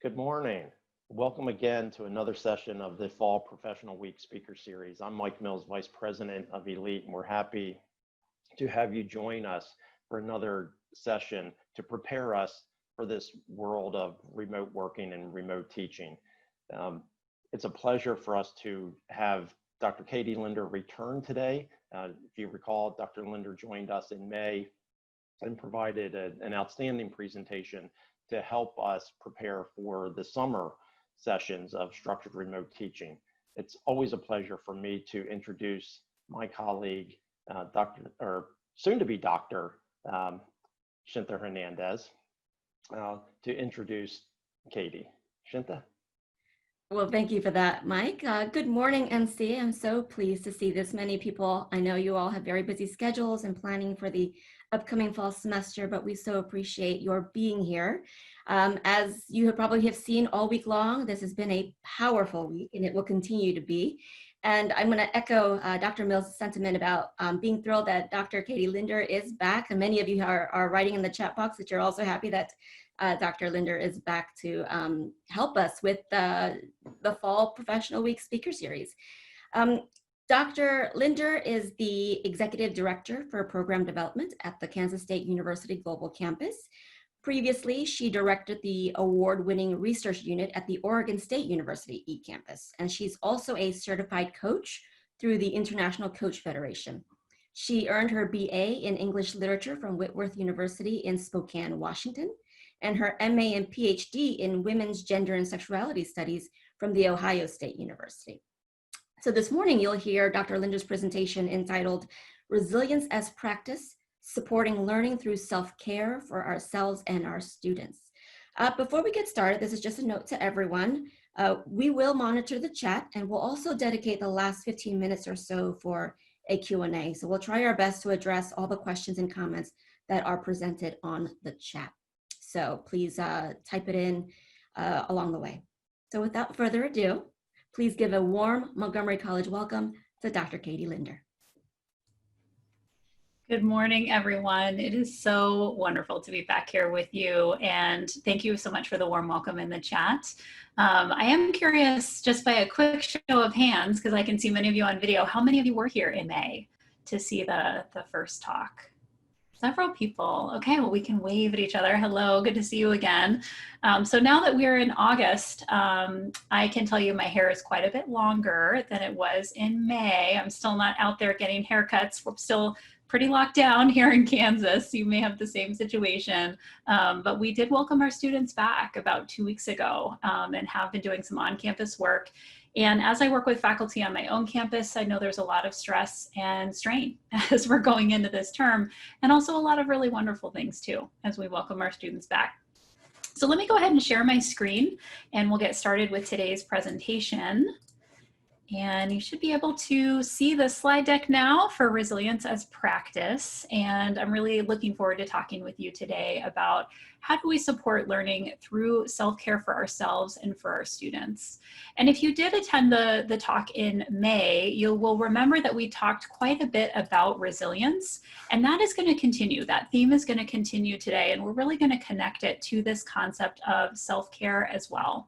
Good morning. Welcome again to another session of the Fall Professional Week Speaker Series. I'm Mike Mills, Vice President of Elite, and we're happy to have you join us for another session to prepare us for this world of remote working and remote teaching. It's a pleasure for us to have Dr. Katie Linder return today. If you recall, Dr. Linder joined us in May and provided an outstanding presentation to help us prepare for the summer sessions of structured remote teaching. It's always a pleasure for me to introduce my colleague, soon-to-be Dr. Shinta Hernandez, to introduce Katie. Shinta? Well, thank you for that, Mike. Good morning, MC. I'm so pleased to see this many people. I know you all have very busy schedules and planning for the upcoming fall semester, but we so appreciate your being here. As you probably have seen all week long, this has been a powerful week and it will continue to be. And I'm going to echo Dr. Mills' sentiment about being thrilled that Dr. Katie Linder is back. And many of you are writing in the chat box that you're also happy that Dr. Linder is back to help us with the Fall Professional Week Speaker Series. Dr. Linder is the Executive Director for Program Development at the Kansas State University Global Campus. Previously, she directed the award-winning research unit at the Oregon State University eCampus, and she's also a certified coach through the International Coach Federation. She earned her BA in English Literature from Whitworth University in Spokane, Washington, and her MA and PhD in Women's Gender and Sexuality Studies from The Ohio State University. So this morning, you'll hear Dr. Linder's presentation entitled Resilience as Practice, Supporting Learning Through Self-Care for Ourselves and Our Students. Before we get started, this is just a note to everyone. We will monitor the chat and we'll also dedicate the last 15 minutes or so for a Q&A. So we'll try our best to address all the questions and comments that are presented on the chat. So please type it in along the way. So without further ado, please give a warm Montgomery College welcome to Dr. Katie Linder. Good morning, everyone. It is so wonderful to be back here with you, and thank you so much for the warm welcome in the chat. I am curious, just by a quick show of hands, because I can see many of you on video, how many of you were here in May to see the first talk? Several people. Okay, well, we can wave at each other. Hello, good to see you again. So now that we're in August, I can tell you my hair is quite a bit longer than it was in May. I'm still not out there getting haircuts. We're still pretty locked down here in Kansas. You may have the same situation, but we did welcome our students back about 2 weeks ago and have been doing some on-campus work. And as I work with faculty on my own campus, I know there's a lot of stress and strain as we're going into this term, and also a lot of really wonderful things too, as we welcome our students back. So let me go ahead and share my screen and we'll get started with today's presentation. And you should be able to see the slide deck now for Resilience as Practice. And I'm really looking forward to talking with you today about how do we support learning through self-care for ourselves and for our students. And if you did attend the talk in May, you will remember that we talked quite a bit about resilience, and that is going to continue. That theme is going to continue today, and we're really going to connect it to this concept of self-care as well.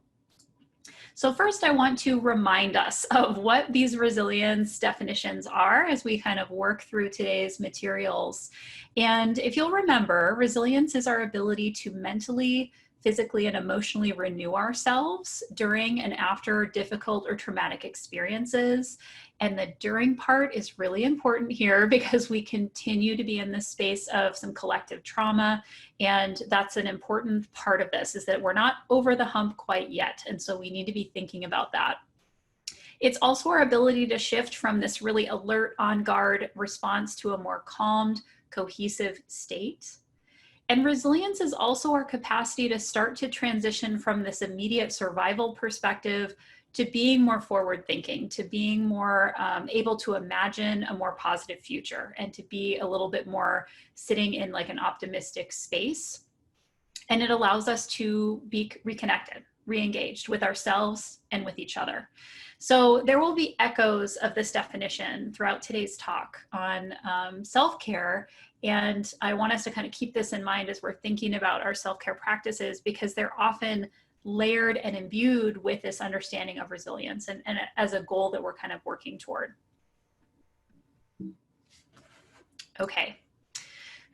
So first, I want to remind us of what these resilience definitions are as we kind of work through today's materials. And if you'll remember, resilience is our ability to mentally, physically, and emotionally renew ourselves during and after difficult or traumatic experiences. And the during part is really important here because we continue to be in this space of some collective trauma. And that's an important part of this, is that we're not over the hump quite yet. And so we need to be thinking about that. It's also our ability to shift from this really alert, on guard response to a more calmed, cohesive state. And resilience is also our capacity to start to transition from this immediate survival perspective to being more forward thinking, to being more able to imagine a more positive future, and to be a little bit more sitting in like an optimistic space. And it allows us to be reconnected, re-engaged with ourselves and with each other. So there will be echoes of this definition throughout today's talk on self-care. And I want us to kind of keep this in mind as we're thinking about our self-care practices, because they're often layered and imbued with this understanding of resilience and as a goal that we're kind of working toward. Okay.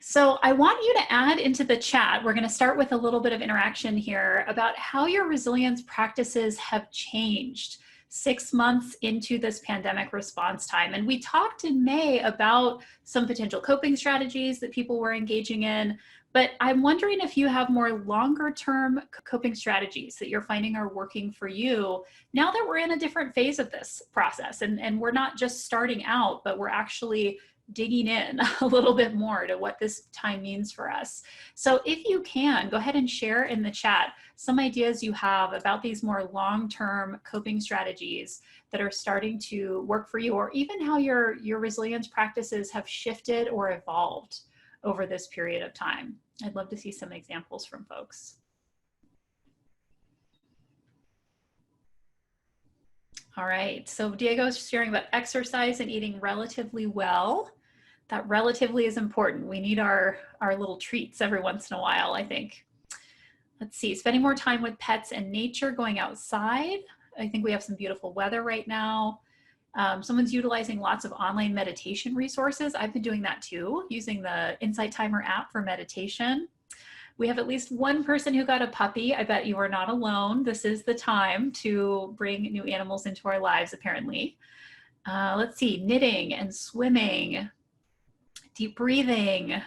So I want you to add into the chat, we're going to start with a little bit of interaction here about how your resilience practices have changed 6 months into this pandemic response time. And we talked in May about some potential coping strategies that people were engaging in, but I'm wondering if you have more longer term coping strategies that you're finding are working for you now that we're in a different phase of this process. And we're not just starting out, but we're actually digging in a little bit more to what this time means for us. So if you can, go ahead and share in the chat some ideas you have about these more long-term coping strategies that are starting to work for you, or even how your resilience practices have shifted or evolved over this period of time. I'd love to see some examples from folks. All right, so Diego's sharing about exercise and eating relatively well. That relatively is important. We need our little treats every once in a while, I think. Let's see, spending more time with pets and nature, going outside. I think we have some beautiful weather right now. Someone's utilizing lots of online meditation resources. I've been doing that too, using the Insight Timer app for meditation. We have at least one person who got a puppy. I bet you are not alone. This is the time to bring new animals into our lives, apparently. Let's see, knitting and swimming. Deep breathing,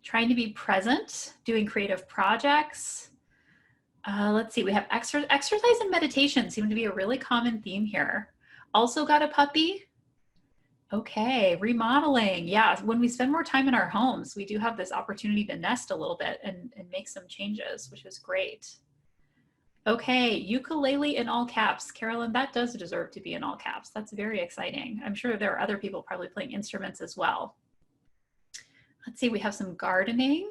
trying to be present, doing creative projects. Let's see, we have exercise and meditation seem to be a really common theme here. Also got a puppy? Okay, remodeling. Yeah, when we spend more time in our homes, we do have this opportunity to nest a little bit and make some changes, which is great. Okay, ukulele in all caps. Carolyn, that does deserve to be in all caps. That's very exciting. I'm sure there are other people probably playing instruments as well. Let's see, we have some gardening.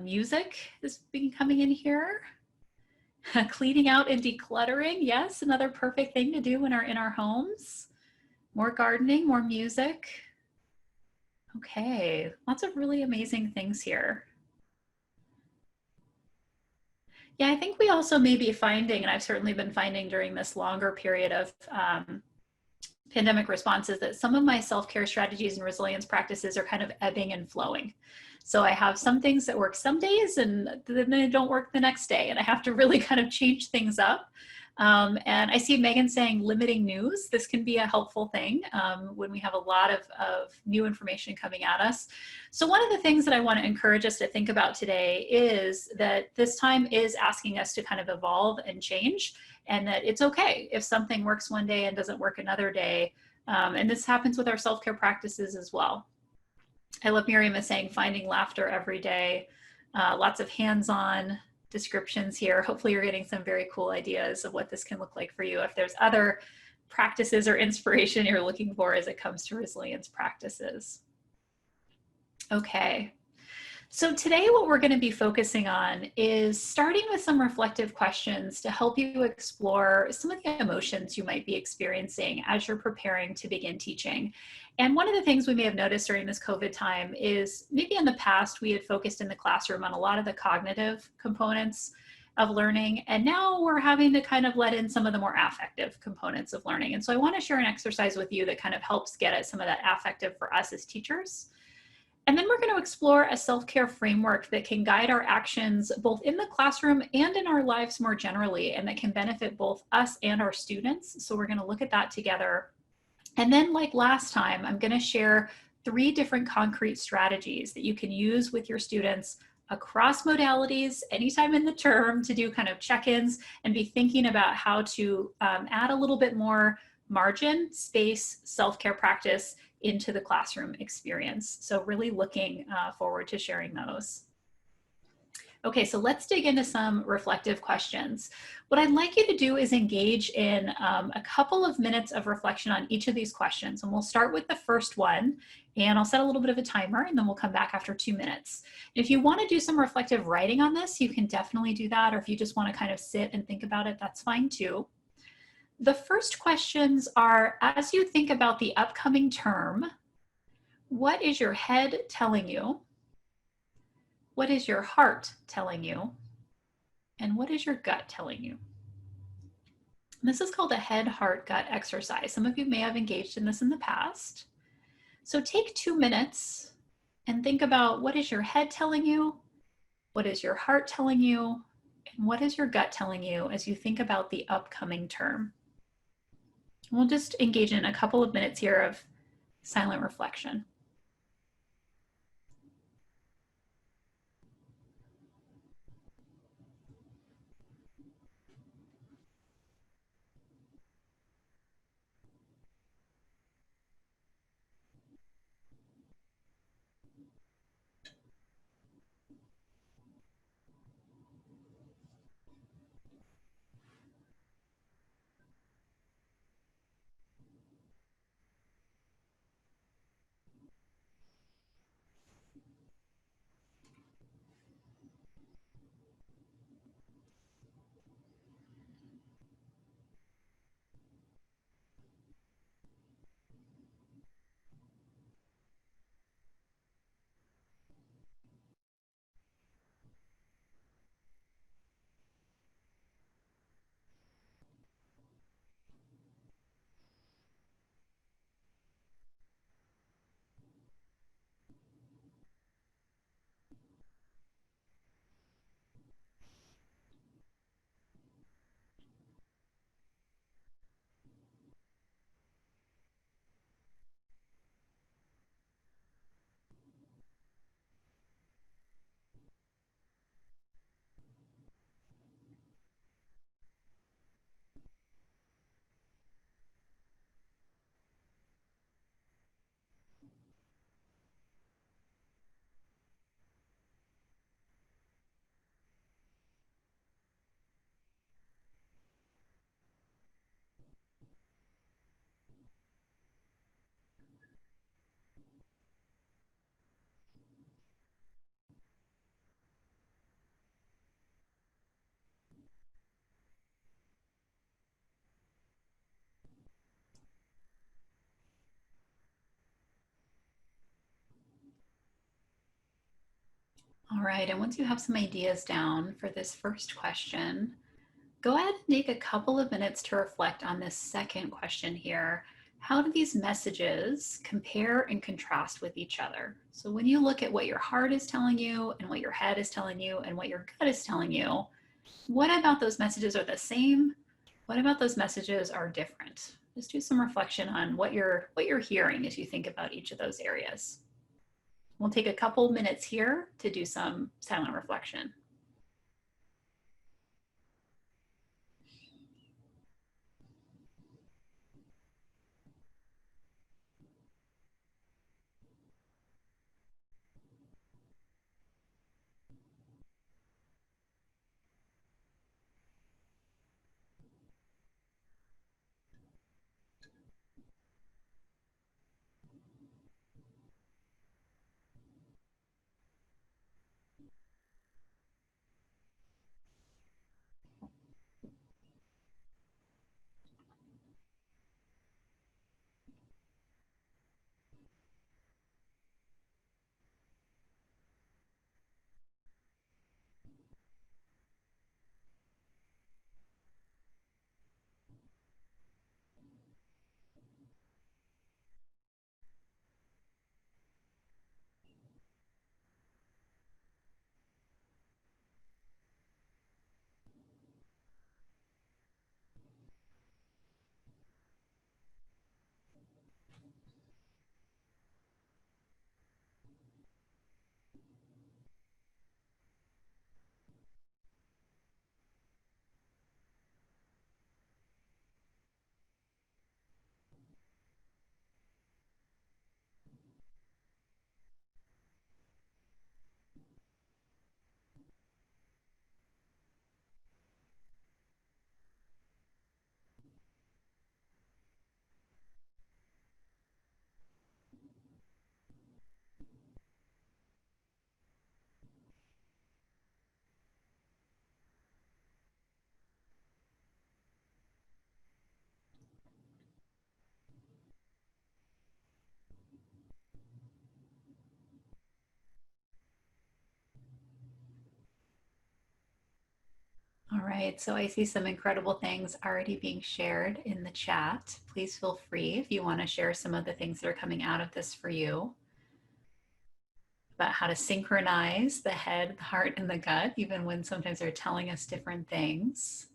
Music is coming in here. Cleaning out and decluttering. Yes, another perfect thing to do when we're in our homes. More gardening, more music. Okay, lots of really amazing things here. Yeah, I think we also may be finding, and I've certainly been finding during this longer period of pandemic responses, that some of my self-care strategies and resilience practices are kind of ebbing and flowing. So I have some things that work some days and then they don't work the next day. And I have to really kind of change things up. And I see Megan saying limiting news. This can be a helpful thing when we have a lot of new information coming at us. So one of the things that I want to encourage us to think about today is that this time is asking us to kind of evolve and change, and that it's okay if something works one day and doesn't work another day. And this happens with our self-care practices as well. I love Miriam is saying finding laughter every day. Lots of hands-on descriptions here. Hopefully you're getting some very cool ideas of what this can look like for you. If there's other practices or inspiration you're looking for as it comes to resilience practices. Okay. So today what we're going to be focusing on is starting with some reflective questions to help you explore some of the emotions you might be experiencing as you're preparing to begin teaching. And one of the things we may have noticed during this COVID time is maybe in the past we had focused in the classroom on a lot of the cognitive components of learning, and now we're having to kind of let in some of the more affective components of learning. And so I want to share an exercise with you that kind of helps get at some of that affective for us as teachers. And then we're going to explore a self-care framework that can guide our actions both in the classroom and in our lives more generally, and that can benefit both us and our students. So we're going to look at that together. And then, like last time, I'm going to share 3 different concrete strategies that you can use with your students across modalities anytime in the term to do kind of check-ins and be thinking about how to add a little bit more margin, space, self-care practice into the classroom experience. So really looking forward to sharing those. Okay, so let's dig into some reflective questions. What I'd like you to do is engage in a couple of minutes of reflection on each of these questions. And we'll start with the first one, and I'll set a little bit of a timer, and then we'll come back after 2 minutes. If you want to do some reflective writing on this, you can definitely do that. Or if you just want to kind of sit and think about it, that's fine too. The first questions are, as you think about the upcoming term, what is your head telling you? What is your heart telling you? And what is your gut telling you? This is called a head, heart, gut exercise. Some of you may have engaged in this in the past. So take 2 minutes and think about, what is your head telling you? What is your heart telling you? And what is your gut telling you as you think about the upcoming term? We'll just engage in a couple of minutes here of silent reflection. All right, and once you have some ideas down for this first question, go ahead and take a couple of minutes to reflect on this second question here. How do these messages compare and contrast with each other? So when you look at what your heart is telling you and what your head is telling you and what your gut is telling you, what about those messages are the same? What about those messages are different? Just do some reflection on what you're hearing as you think about each of those areas. We'll take a couple minutes here to do some silent reflection. right, so I see some incredible things already being shared in the chat. Please feel free if you want to share some of the things that are coming out of this for you about how to synchronize the head, the heart, and the gut, even when sometimes they're telling us different things.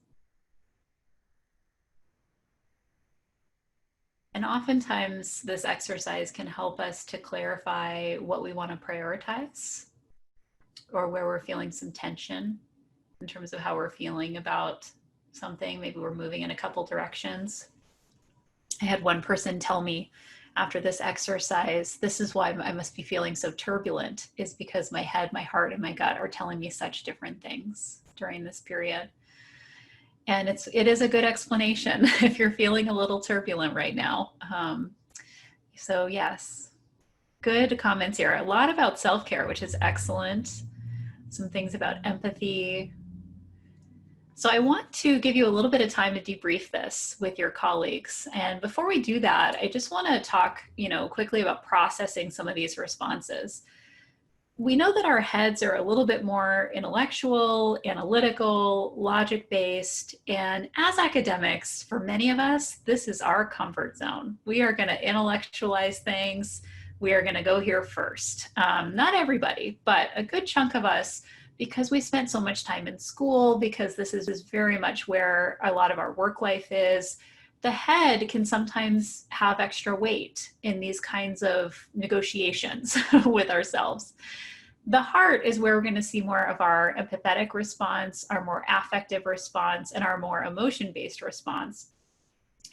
And oftentimes this exercise can help us to clarify what we want to prioritize or where we're feeling some tension in terms of how we're feeling about something. Maybe we're moving in a couple directions. I had one person tell me after this exercise, this is why I must be feeling so turbulent, is because my head, my heart, and my gut are telling me such different things during this period. And it is a good explanation if you're feeling a little turbulent right now. So yes, good comments here. A lot about self-care, which is excellent. Some things about empathy. So I want to give you a little bit of time to debrief this with your colleagues. And before we do that, I just want to talk, quickly about processing some of these responses. We know that our heads are a little bit more intellectual, analytical, logic-based, and as academics, for many of us, this is our comfort zone. We are going to intellectualize things. We are going to go here first. Not everybody, but a good chunk of us, because we spent so much time in school, because this is very much where a lot of our work life is, the head can sometimes have extra weight in these kinds of negotiations with ourselves. The heart is where we're going to see more of our empathetic response, our more affective response, and our more emotion-based response.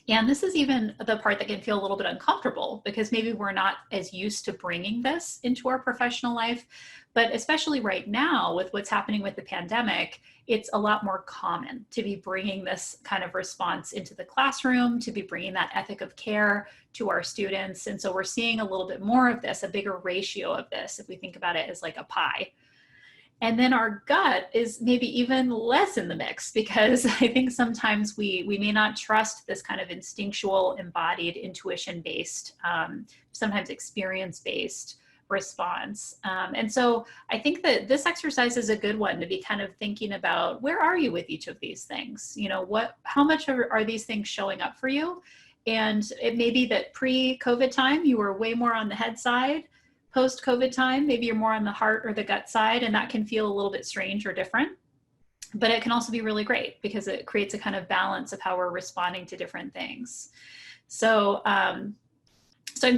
And this is even the part that can feel a little bit uncomfortable because maybe we're not as used to bringing this into our professional life. But especially right now with what's happening with the pandemic, it's a lot more common to be bringing this kind of response into the classroom, to be bringing that ethic of care to our students. And so we're seeing a little bit more of this, a bigger ratio of this, if we think about it as like a pie. And then our gut is maybe even less in the mix because I think sometimes we may not trust this kind of instinctual, embodied, intuition-based, sometimes experience-based response. And so I think that this exercise is a good one to be kind of thinking about, where are you with each of these things? How much are these things showing up for you? And it may be that pre-COVID time, you were way more on the head side. Post-COVID time, maybe you're more on the heart or the gut side, and that can feel a little bit strange or different. But it can also be really great because it creates a kind of balance of how we're responding to different things. So I'm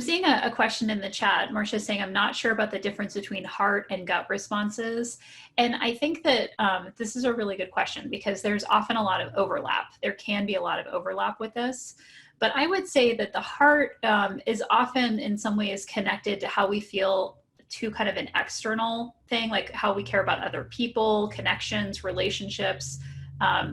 seeing a question in the chat. Marcia is saying, I'm not sure about the difference between heart and gut responses. And I think that this is a really good question because there's often a lot of overlap. There can be a lot of overlap with this. But I would say that the heart is often in some ways connected to how we feel to kind of an external thing, like how we care about other people, connections, relationships.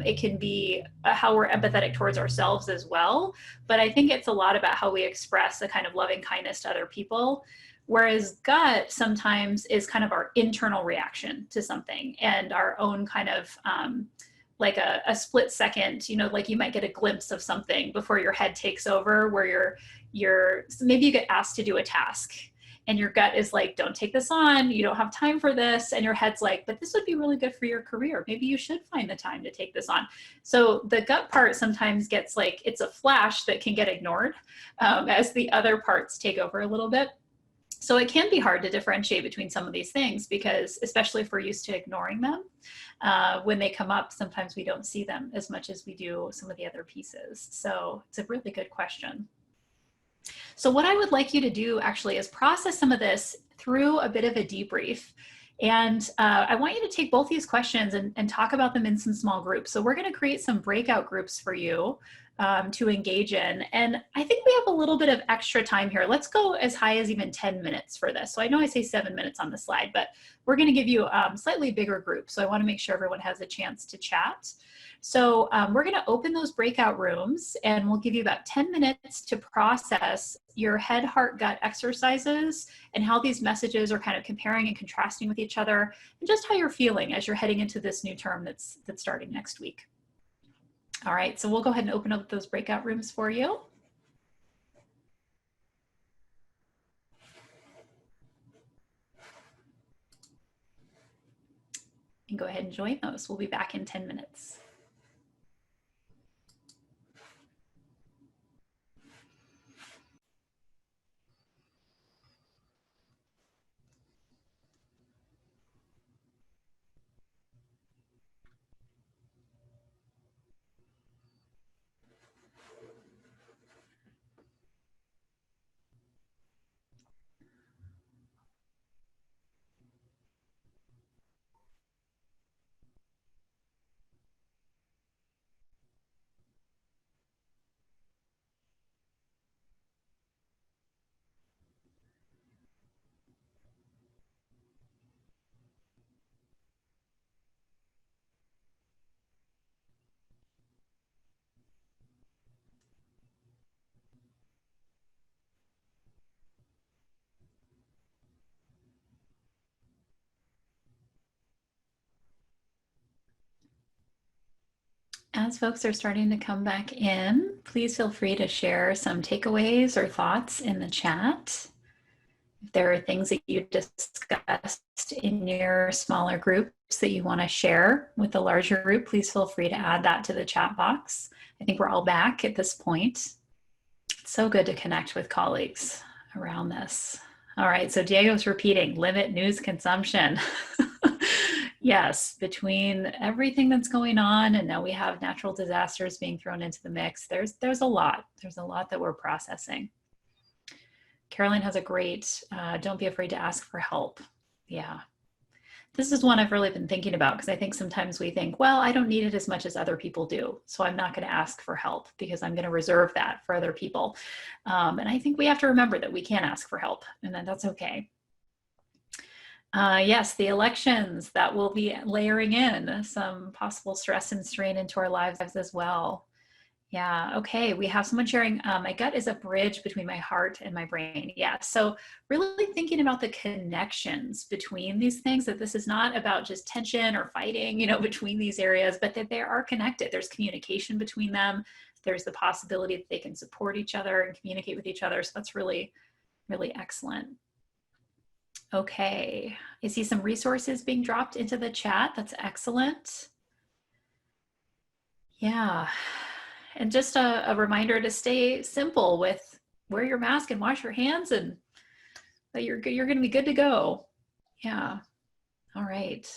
It can be how we're empathetic towards ourselves as well. But I think it's a lot about how we express a kind of loving kindness to other people. Whereas gut sometimes is kind of our internal reaction to something and our own kind of like a split second, like you might get a glimpse of something before your head takes over, where maybe you get asked to do a task and your gut is like, don't take this on, you don't have time for this. And your head's like, but this would be really good for your career. Maybe you should find the time to take this on. So the gut part sometimes gets like, it's a flash that can get ignored as the other parts take over a little bit. So it can be hard to differentiate between some of these things because, especially if we're used to ignoring them, when they come up, sometimes we don't see them as much as we do some of the other pieces. So it's a really good question. So what I would like you to do actually is process some of this through a bit of a debrief. And I want you to take both these questions and talk about them in some small groups. So we're going to create some breakout groups for you to engage in. And I think we have a little bit of extra time here. Let's go as high as even 10 minutes for this. So I know I say 7 minutes on the slide, but we're going to give you slightly bigger groups. So I want to make sure everyone has a chance to chat. So we're going to open those breakout rooms and we'll give you about 10 minutes to process your head, heart, gut exercises and how these messages are kind of comparing and contrasting with each other and just how you're feeling as you're heading into this new term that's starting next week. All right, so we'll go ahead and open up those breakout rooms for you. And go ahead and join those. We'll be back in 10 minutes. as folks are starting to come back in, please feel free to share some takeaways or thoughts in the chat. If there are things that you discussed in your smaller groups that you want to share with the larger group, please feel free to add that to the chat box. I think we're all back at this point. It's so good to connect with colleagues around this. All right, so Diego's repeating, limit news consumption. Yes, between everything that's going on, and now we have natural disasters being thrown into the mix, there's a lot. There's a lot that we're processing. Caroline has a great, don't be afraid to ask for help. Yeah. This is one I've really been thinking about, because I think sometimes we think, well, I don't need it as much as other people do, so I'm not going to ask for help because I'm going to reserve that for other people. And I think we have to remember that we can ask for help, and that that's okay. Yes, the elections, that will be layering in some possible stress and strain into our lives as well. Yeah, okay, we have someone sharing, my gut is a bridge between my heart and my brain. Yeah, so really thinking about the connections between these things, that this is not about just tension or fighting, you know, between these areas, but that they are connected. There's communication between them. There's the possibility that they can support each other and communicate with each other. So that's really, really excellent. Okay, I see some resources being dropped into the chat. That's excellent. Yeah. And just a reminder to stay simple with wear your mask and wash your hands, and that you're going to be good to go. Yeah. All right.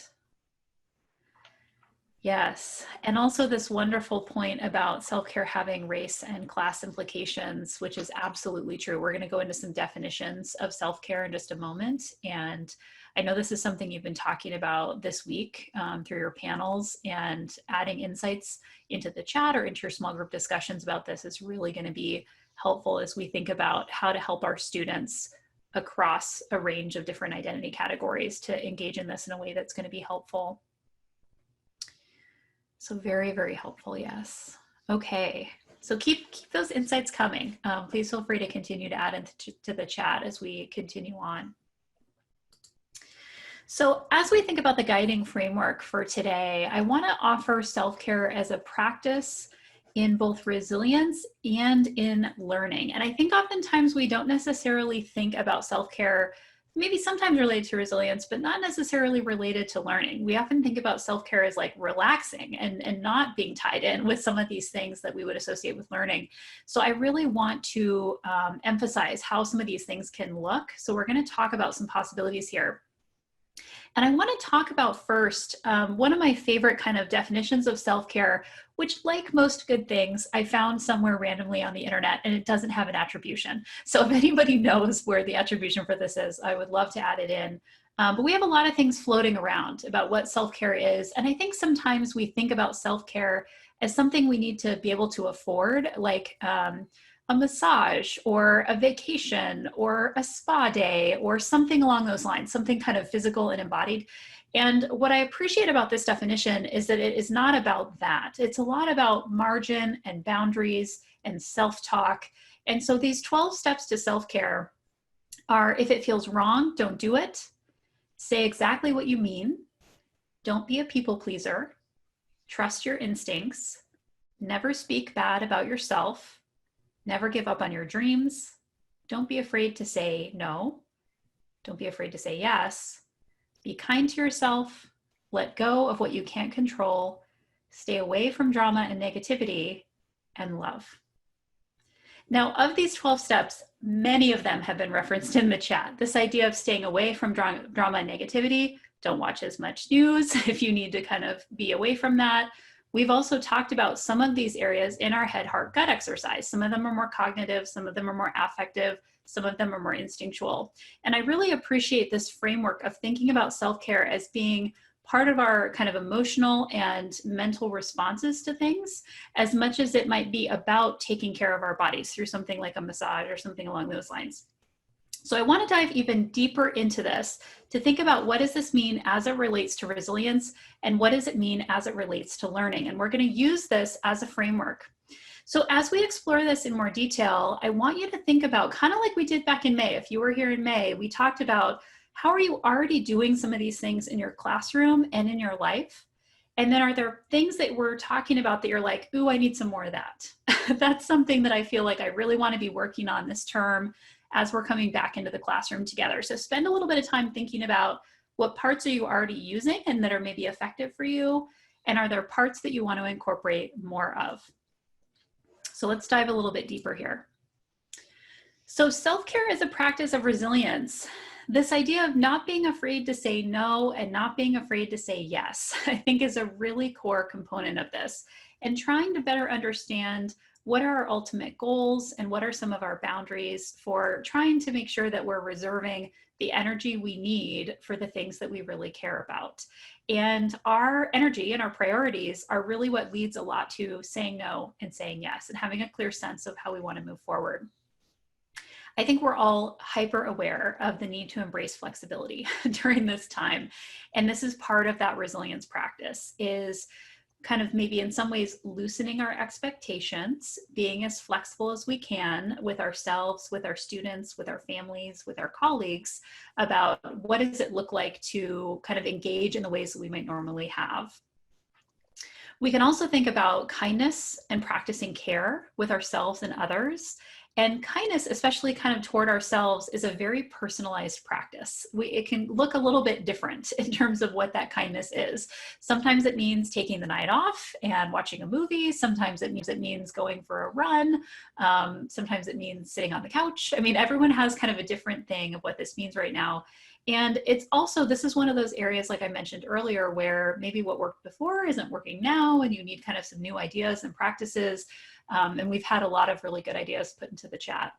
Yes. And also this wonderful point about self-care having race and class implications, which is absolutely true. We're going to go into some definitions of self-care in just a moment. And I know this is something you've been talking about this week through your panels, and adding insights into the chat or into your small group discussions about this is really going to be helpful as we think about how to help our students across a range of different identity categories to engage in this in a way that's going to be helpful. So very, very helpful, yes. Okay, so keep those insights coming. Please feel free to continue to add into the chat as we continue on. So as we think about the guiding framework for today, I want to offer self-care as a practice in both resilience and in learning. And I think oftentimes we don't necessarily think about self-care, maybe sometimes related to resilience, but not necessarily related to learning. We often think about self-care as like relaxing and not being tied in with some of these things that we would associate with learning. So I really want to emphasize how some of these things can look. So we're going to talk about some possibilities here. And I want to talk about first, one of my favorite kind of definitions of self-care, which, like most good things, I found somewhere randomly on the internet, and it doesn't have an attribution. So if anybody knows where the attribution for this is, I would love to add it in. But we have a lot of things floating around about what self-care is. And I think sometimes we think about self-care as something we need to be able to afford, like a massage or a vacation or a spa day or something along those lines, something kind of physical and embodied. And what I appreciate about this definition is that it is not about that. It's a lot about margin and boundaries and self-talk. And so these 12 steps to self-care are: if it feels wrong, don't do it. Say exactly what you mean. Don't be a people pleaser. Trust your instincts. Never speak bad about yourself. Never give up on your dreams. Don't be afraid to say no. Don't be afraid to say yes. Be kind to yourself. Let go of what you can't control. Stay away from drama and negativity, and love. Now, of these 12 steps, many of them have been referenced in the chat. This idea of staying away from drama and negativity, don't watch as much news if you need to kind of be away from that. We've also talked about some of these areas in our head, heart, gut exercise. Some of them are more cognitive, some of them are more affective, some of them are more instinctual. And I really appreciate this framework of thinking about self-care as being part of our kind of emotional and mental responses to things, as much as it might be about taking care of our bodies through something like a massage or something along those lines. So I want to dive even deeper into this to think about, what does this mean as it relates to resilience, and what does it mean as it relates to learning? And we're going to use this as a framework. So as we explore this in more detail, I want you to think about, kind of like we did back in May. If you were here in May, we talked about how are you already doing some of these things in your classroom and in your life? And then are there things that we're talking about that you're like, ooh, I need some more of that? That's something that I feel like I really want to be working on this term as we're coming back into the classroom together. So spend a little bit of time thinking about what parts are you already using and that are maybe effective for you? And are there parts that you want to incorporate more of? So let's dive a little bit deeper here. So self-care is a practice of resilience. This idea of not being afraid to say no and not being afraid to say yes, I think is a really core component of this. And trying to better understand what are our ultimate goals and what are some of our boundaries for trying to make sure that we're reserving the energy we need for the things that we really care about. And our energy and our priorities are really what leads a lot to saying no and saying yes and having a clear sense of how we want to move forward. I think we're all hyper aware of the need to embrace flexibility during this time. And this is part of that resilience practice, is kind of maybe in some ways loosening our expectations, being as flexible as we can with ourselves, with our students, with our families, with our colleagues, about what does it look like to kind of engage in the ways that we might normally have. We can also think about kindness and practicing care with ourselves and others. And kindness, especially kind of toward ourselves, is a very personalized practice. It can look a little bit different in terms of what that kindness is. Sometimes it means taking the night off and watching a movie. Sometimes it means going for a run. Sometimes it means sitting on the couch. I mean, everyone has kind of a different thing of what this means right now. And it's also, this is one of those areas, like I mentioned earlier, where maybe what worked before isn't working now, and you need kind of some new ideas and practices. And we've had a lot of really good ideas put into the chat.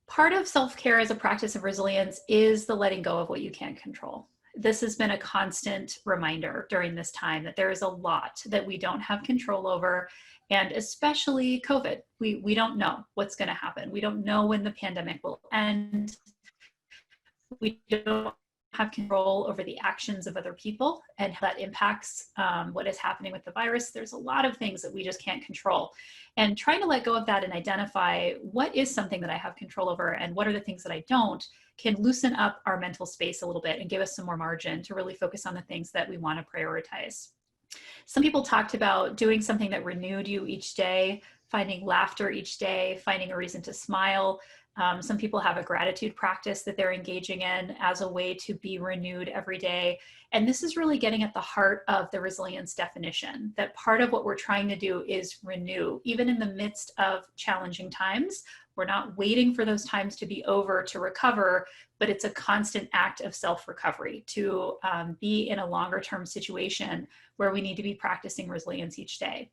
Part of self-care as a practice of resilience is the letting go of what you can't control. This has been a constant reminder during this time that there is a lot that we don't have control over, and especially COVID. We don't know what's going to happen. We don't know when the pandemic will end. We don't have control over the actions of other people and how that impacts what is happening with the virus. There's a lot of things that we just can't control. And trying to let go of that and identify what is something that I have control over and what are the things that I don't can loosen up our mental space a little bit and give us some more margin to really focus on the things that we want to prioritize. Some people talked about doing something that renewed you each day, finding laughter each day, finding a reason to smile. Some people have a gratitude practice that they're engaging in as a way to be renewed every day. And this is really getting at the heart of the resilience definition, that part of what we're trying to do is renew, even in the midst of challenging times. We're not waiting for those times to be over to recover, but it's a constant act of self-recovery to be in a longer-term situation where we need to be practicing resilience each day.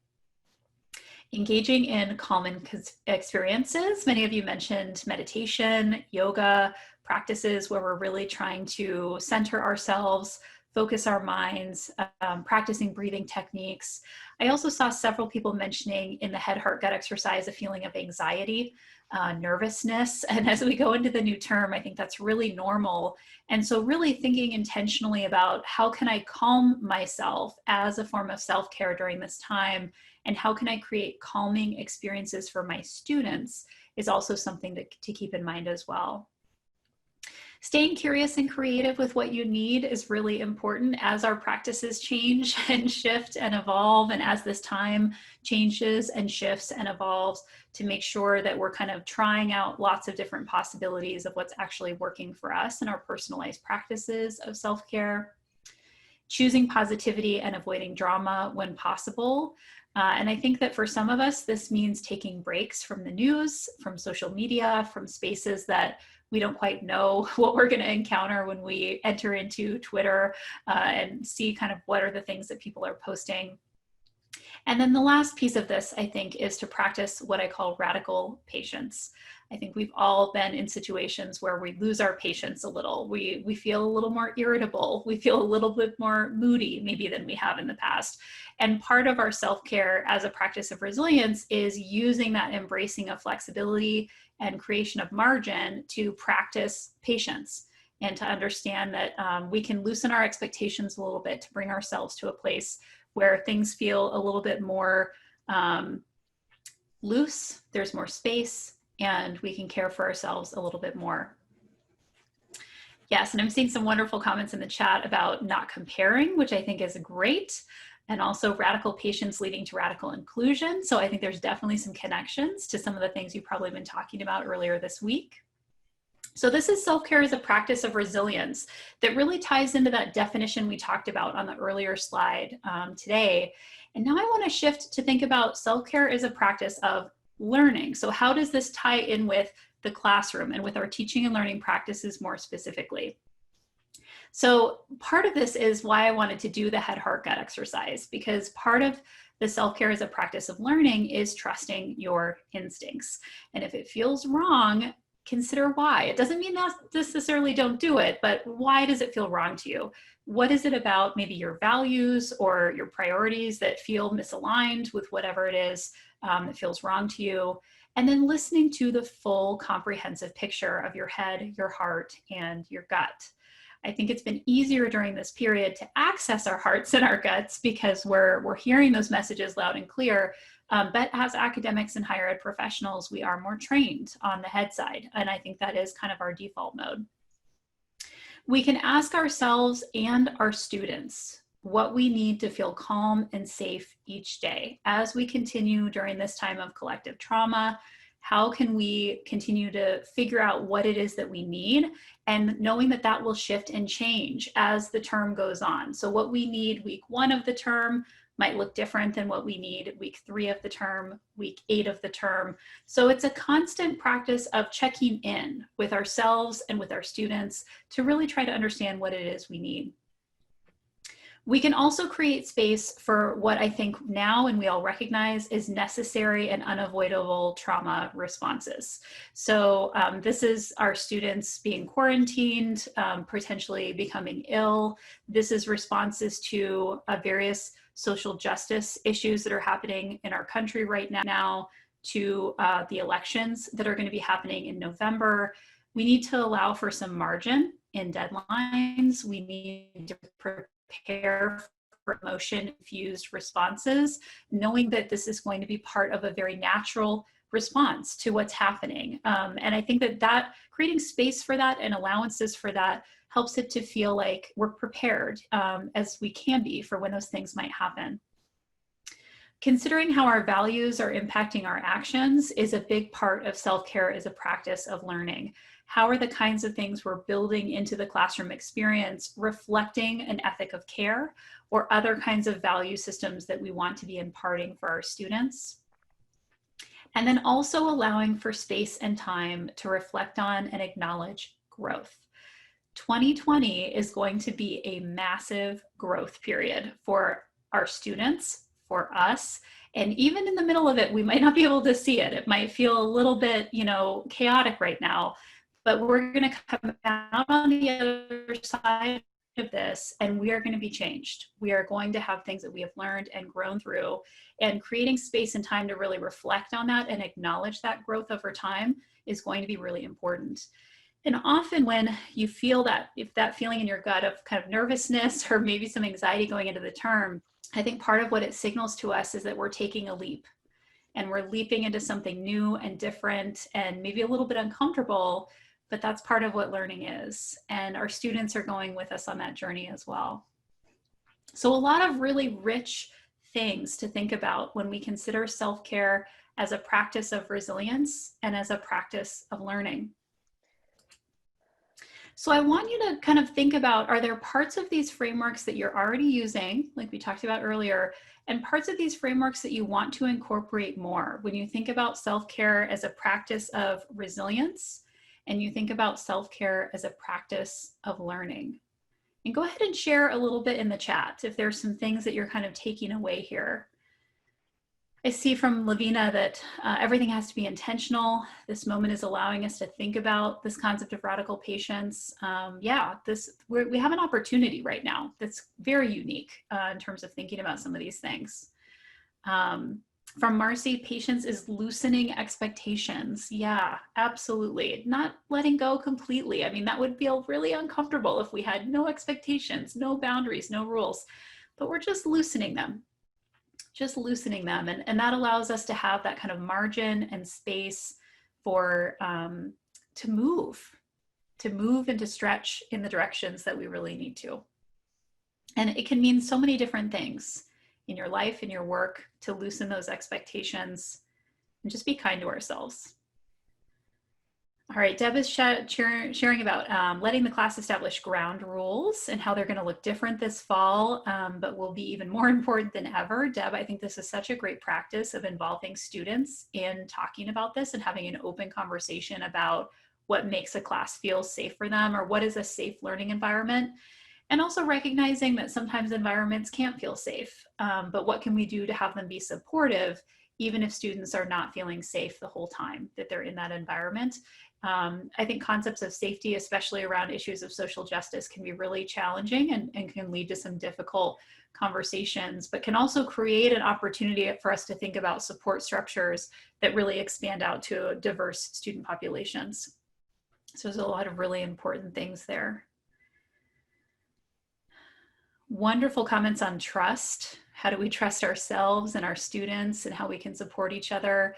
Engaging in calming experiences. Many of you mentioned meditation, yoga, practices where we're really trying to center ourselves, focus our minds, practicing breathing techniques. I also saw several people mentioning in the head, heart, gut exercise a feeling of anxiety, nervousness. And as we go into the new term, I think that's really normal. And so really thinking intentionally about how can I calm myself as a form of self-care during this time, and how can I create calming experiences for my students is also something to keep in mind as well. Staying curious and creative with what you need is really important as our practices change and shift and evolve, and as this time changes and shifts and evolves, to make sure that we're kind of trying out lots of different possibilities of what's actually working for us in our personalized practices of self-care. Choosing positivity and avoiding drama when possible. And I think that for some of us, this means taking breaks from the news, from social media, from spaces that we don't quite know what we're going to encounter when we enter into Twitter and see kind of what are the things that people are posting. And then the last piece of this, I think, is to practice what I call radical patience. I think we've all been in situations where we lose our patience a little. We feel a little more irritable. We feel a little bit more moody maybe than we have in the past. And part of our self-care as a practice of resilience is using that embracing of flexibility and creation of margin to practice patience and to understand that we can loosen our expectations a little bit to bring ourselves to a place where things feel a little bit more loose, there's more space, and we can care for ourselves a little bit more. Yes, and I'm seeing some wonderful comments in the chat about not comparing, which I think is great, and also radical patience leading to radical inclusion. So I think there's definitely some connections to some of the things you've probably been talking about earlier this week. So this is self-care as a practice of resilience that really ties into that definition we talked about on the earlier slide today. And now I want to shift to think about self-care as a practice of learning. So how does this tie in with the classroom and with our teaching and learning practices more specifically? So part of this is why I wanted to do the head, heart, gut exercise, because part of the self-care as a practice of learning is trusting your instincts. And if it feels wrong, consider why. It doesn't mean that necessarily don't do it, but why does it feel wrong to you? What is it about maybe your values or your priorities that feel misaligned with whatever it is that feels wrong to you? And then listening to the full comprehensive picture of your head, your heart, and your gut. I think it's been easier during this period to access our hearts and our guts because we're hearing those messages loud and clear. But as academics and higher ed professionals, we are more trained on the head side. And I think that is kind of our default mode. We can ask ourselves and our students what we need to feel calm and safe each day. As we continue during this time of collective trauma, how can we continue to figure out what it is that we need, and knowing that that will shift and change as the term goes on. So what we need week 1 of the term might look different than what we need week 3 of the term, week 8 of the term. So it's a constant practice of checking in with ourselves and with our students to really try to understand what it is we need. We can also create space for what I think now and we all recognize is necessary and unavoidable trauma responses. So this is our students being quarantined, potentially becoming ill. This is responses to various social justice issues that are happening in our country right now, to the elections that are going to be happening in November. We need to allow for some margin in deadlines. We need to prepare for emotion-infused responses, knowing that this is going to be part of a very natural response to what's happening. And I think that creating space for that and allowances for that helps it to feel like we're prepared as we can be for when those things might happen. Considering how our values are impacting our actions is a big part of self-care as a practice of learning. How are the kinds of things we're building into the classroom experience reflecting an ethic of care or other kinds of value systems that we want to be imparting for our students? And then also allowing for space and time to reflect on and acknowledge growth. 2020 is going to be a massive growth period for our students, for us, and even in the middle of it, we might not be able to see it. It might feel a little bit, chaotic right now, but we're going to come out on the other side of this and we are going to be changed. We are going to have things that we have learned and grown through, and creating space and time to really reflect on that and acknowledge that growth over time is going to be really important. And often when you feel that, if that feeling in your gut of kind of nervousness or maybe some anxiety going into the term, I think part of what it signals to us is that we're taking a leap and we're leaping into something new and different and maybe a little bit uncomfortable, but that's part of what learning is. And our students are going with us on that journey as well. So a lot of really rich things to think about when we consider self-care as a practice of resilience and as a practice of learning. So I want you to kind of think about, are there parts of these frameworks that you're already using, like we talked about earlier, and parts of these frameworks that you want to incorporate more when you think about self-care as a practice of resilience and you think about self-care as a practice of learning? And go ahead and share a little bit in the chat if there's some things that you're kind of taking away here. I see from Lavina that everything has to be intentional. This moment is allowing us to think about this concept of radical patience. We have an opportunity right now that's very unique in terms of thinking about some of these things. From Marcy, patience is loosening expectations. Yeah, absolutely. Not letting go completely. I mean, that would feel really uncomfortable if we had no expectations, no boundaries, no rules, but we're just loosening them. And that allows us to have that kind of margin and space for to move to move and to stretch in the directions that we really need to. And it can mean so many different things in your life, in your work, to loosen those expectations and just be kind to ourselves. All right, Deb is sharing about letting the class establish ground rules and how they're going to look different this fall, but will be even more important than ever. Deb, I think this is such a great practice of involving students in talking about this and having an open conversation about what makes a class feel safe for them, or what is a safe learning environment. And also recognizing that sometimes environments can't feel safe, but what can we do to have them be supportive, even if students are not feeling safe the whole time that they're in that environment. I think concepts of safety, especially around issues of social justice, can be really challenging and can lead to some difficult conversations, but can also create an opportunity for us to think about support structures that really expand out to diverse student populations. So there's a lot of really important things there. Wonderful comments on trust. How do we trust ourselves and our students, and how we can support each other?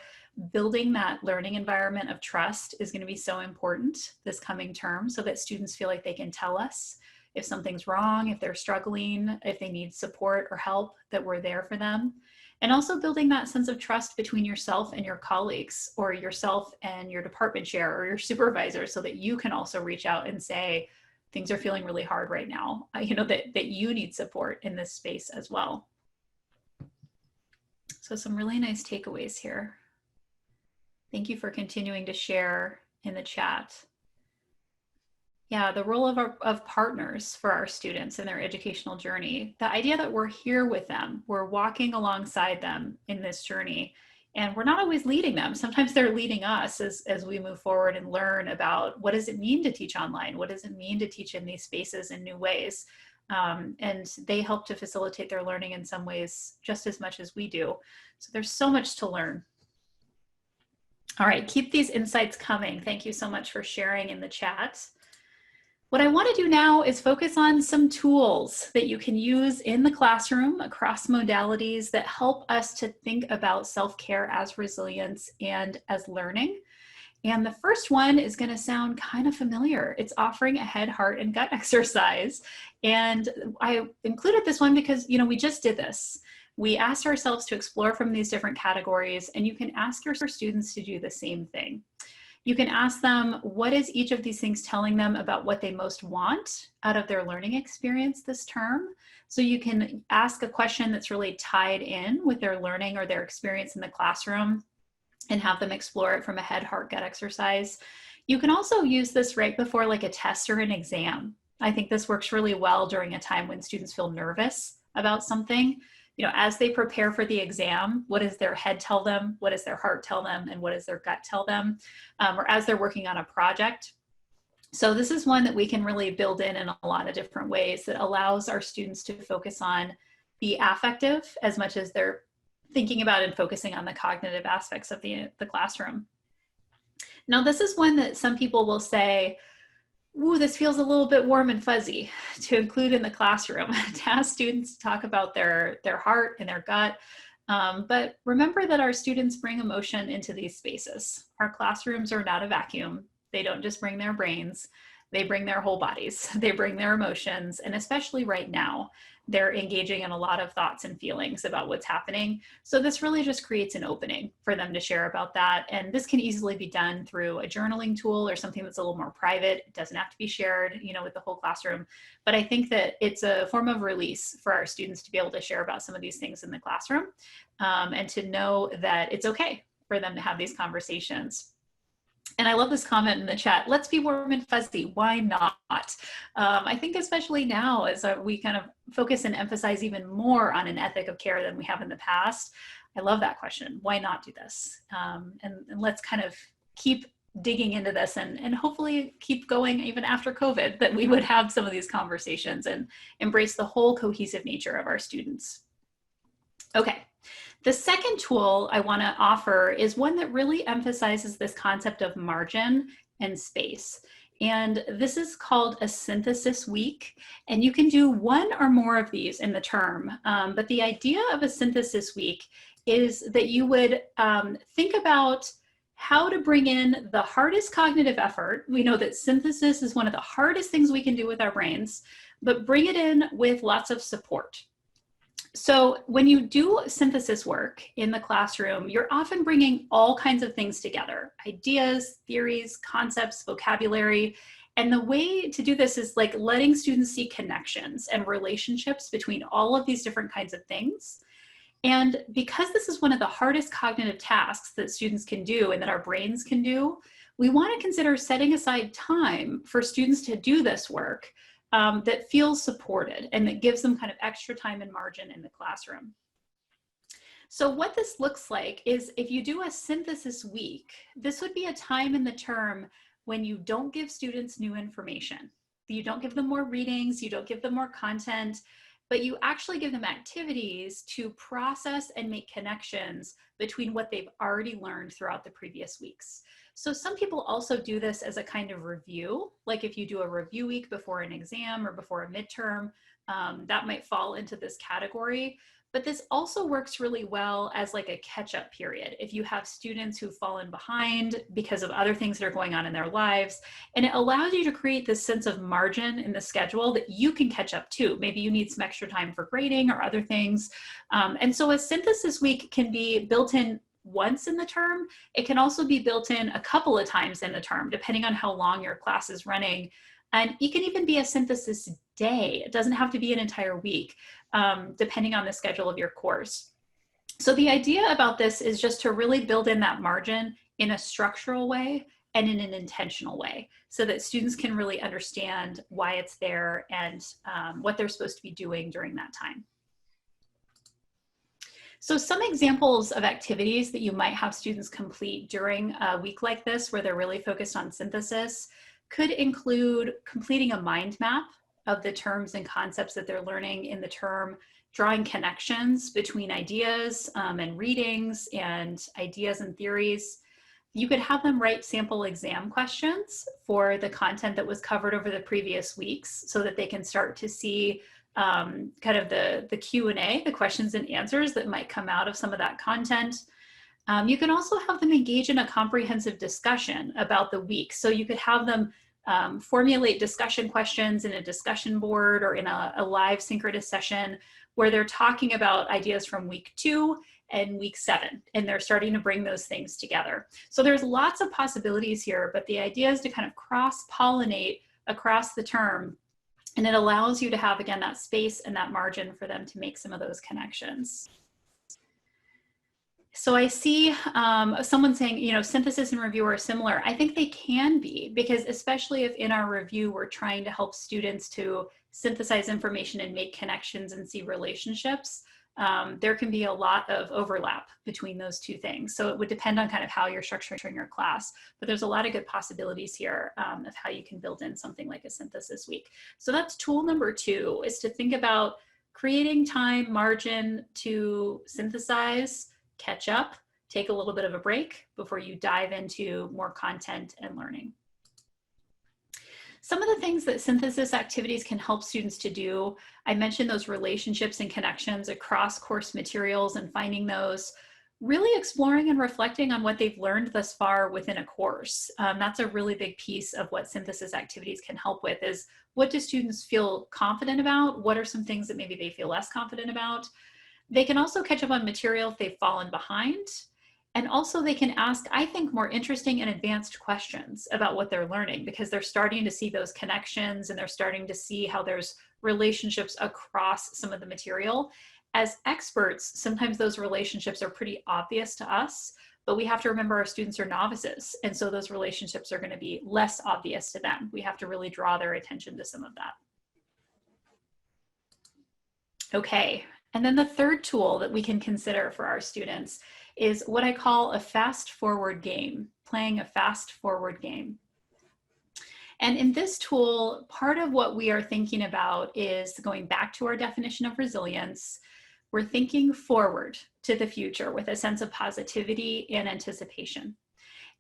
Building that learning environment of trust is going to be so important this coming term, so that students feel like they can tell us if something's wrong, if they're struggling, if they need support or help, that we're there for them. And also building that sense of trust between yourself and your colleagues, or yourself and your department chair or your supervisor, so that you can also reach out and say, things are feeling really hard right now, that you need support in this space as well. So some really nice takeaways here. Thank you for continuing to share in the chat. Yeah, the role of partners for our students in their educational journey. The idea that we're here with them, we're walking alongside them in this journey, and we're not always leading them. Sometimes they're leading us as we move forward and learn about what does it mean to teach online? What does it mean to teach in these spaces in new ways? And they help to facilitate their learning in some ways just as much as we do. So there's so much to learn. All right, keep these insights coming. Thank you so much for sharing in the chat. What I want to do now is focus on some tools that you can use in the classroom across modalities that help us to think about self-care as resilience and as learning. And the first one is going to sound kind of familiar. It's offering a head, heart, and gut exercise. And I included this one because, we just did this. We asked ourselves to explore from these different categories, and you can ask your students to do the same thing. You can ask them, what is each of these things telling them about what they most want out of their learning experience this term? So you can ask a question that's really tied in with their learning or their experience in the classroom and have them explore it from a head, heart, gut exercise. You can also use this right before like a test or an exam. I think this works really well during a time when students feel nervous about something. As they prepare for the exam, what does their head tell them? What does their heart tell them? And what does their gut tell them? Or as they're working on a project. So this is one that we can really build in a lot of different ways that allows our students to focus on the affective as much as they're thinking about and focusing on the cognitive aspects of the classroom. Now, this is one that some people will say, ooh, this feels a little bit warm and fuzzy to include in the classroom, to ask students to talk about their heart and their gut. But remember that our students bring emotion into these spaces. Our classrooms are not a vacuum. They don't just bring their brains, they bring their whole bodies. They bring their emotions. And especially right now, they're engaging in a lot of thoughts and feelings about what's happening. So this really just creates an opening for them to share about that. And this can easily be done through a journaling tool or something that's a little more private. It doesn't have to be shared, with the whole classroom. But I think that it's a form of release for our students to be able to share about some of these things in the classroom, and to know that it's okay for them to have these conversations. And I love this comment in the chat, let's be warm and fuzzy, why not? I think especially now as we kind of focus and emphasize even more on an ethic of care than we have in the past, I love that question, why not do this? And let's kind of keep digging into this and hopefully keep going even after COVID, that we would have some of these conversations and embrace the whole cohesive nature of our students. Okay. The second tool I want to offer is one that really emphasizes this concept of margin and space. And this is called a synthesis week. And you can do one or more of these in the term. But the idea of a synthesis week is that you would think about how to bring in the hardest cognitive effort. We know that synthesis is one of the hardest things we can do with our brains, but bring it in with lots of support. So when you do synthesis work in the classroom, you're often bringing all kinds of things together: ideas, theories, concepts, vocabulary. And the way to do this is like letting students see connections and relationships between all of these different kinds of things. And because this is one of the hardest cognitive tasks that students can do and that our brains can do, we want to consider setting aside time for students to do this work that feels supported and that gives them kind of extra time and margin in the classroom. So what this looks like is, if you do a synthesis week, this would be a time in the term when you don't give students new information. You don't give them more readings, you don't give them more content, but you actually give them activities to process and make connections between what they've already learned throughout the previous weeks. So some people also do this as a kind of review, like if you do a review week before an exam or before a midterm, that might fall into this category. But this also works really well as like a catch-up period if you have students who've fallen behind because of other things that are going on in their lives. And it allows you to create this sense of margin in the schedule that you can catch up to. Maybe you need some extra time for grading or other things. And so a synthesis week can be built in once in the term. It can also be built in a couple of times in the term, depending on how long your class is running. And it can even be a synthesis day. It doesn't have to be an entire week, depending on the schedule of your course. So the idea about this is just to really build in that margin in a structural way and in an intentional way, so that students can really understand why it's there and what they're supposed to be doing during that time. So some examples of activities that you might have students complete during a week like this, where they're really focused on synthesis, could include completing a mind map of the terms and concepts that they're learning in the term, drawing connections between ideas and readings and ideas and theories. You could have them write sample exam questions for the content that was covered over the previous weeks, so that they can start to see kind of the Q&A, the questions and answers that might come out of some of that content. You can also have them engage in a comprehensive discussion about the week. So you could have them formulate discussion questions in a discussion board or in a live synchronous session where they're talking about ideas from week 2 and week 7, and they're starting to bring those things together. So there's lots of possibilities here, but the idea is to kind of cross-pollinate across the term, and it allows you to have, again, that space and that margin for them to make some of those connections. So I see someone saying, you know, synthesis and review are similar. I think they can be, because especially if in our review we're trying to help students to synthesize information and make connections and see relationships, there can be a lot of overlap between those two things. So it would depend on kind of how you're structuring your class, but there's a lot of good possibilities here of how you can build in something like a synthesis week. So that's tool number 2, is to think about creating time margin to synthesize, catch up, take a little bit of a break before you dive into more content and learning. Some of the things that synthesis activities can help students to do, I mentioned those relationships and connections across course materials and finding those, really exploring and reflecting on what they've learned thus far within a course. That's a really big piece of what synthesis activities can help with, is what do students feel confident about? What are some things that maybe they feel less confident about? They can also catch up on material if they've fallen behind. And also they can ask, I think, more interesting and advanced questions about what they're learning, because they're starting to see those connections and they're starting to see how there's relationships across some of the material. As experts, sometimes those relationships are pretty obvious to us, but we have to remember our students are novices. And so those relationships are going to be less obvious to them. We have to really draw their attention to some of that. Okay. And then the third tool that we can consider for our students is what I call a fast forward game, playing a fast forward game. And in this tool, part of what we are thinking about is going back to our definition of resilience. We're thinking forward to the future with a sense of positivity and anticipation.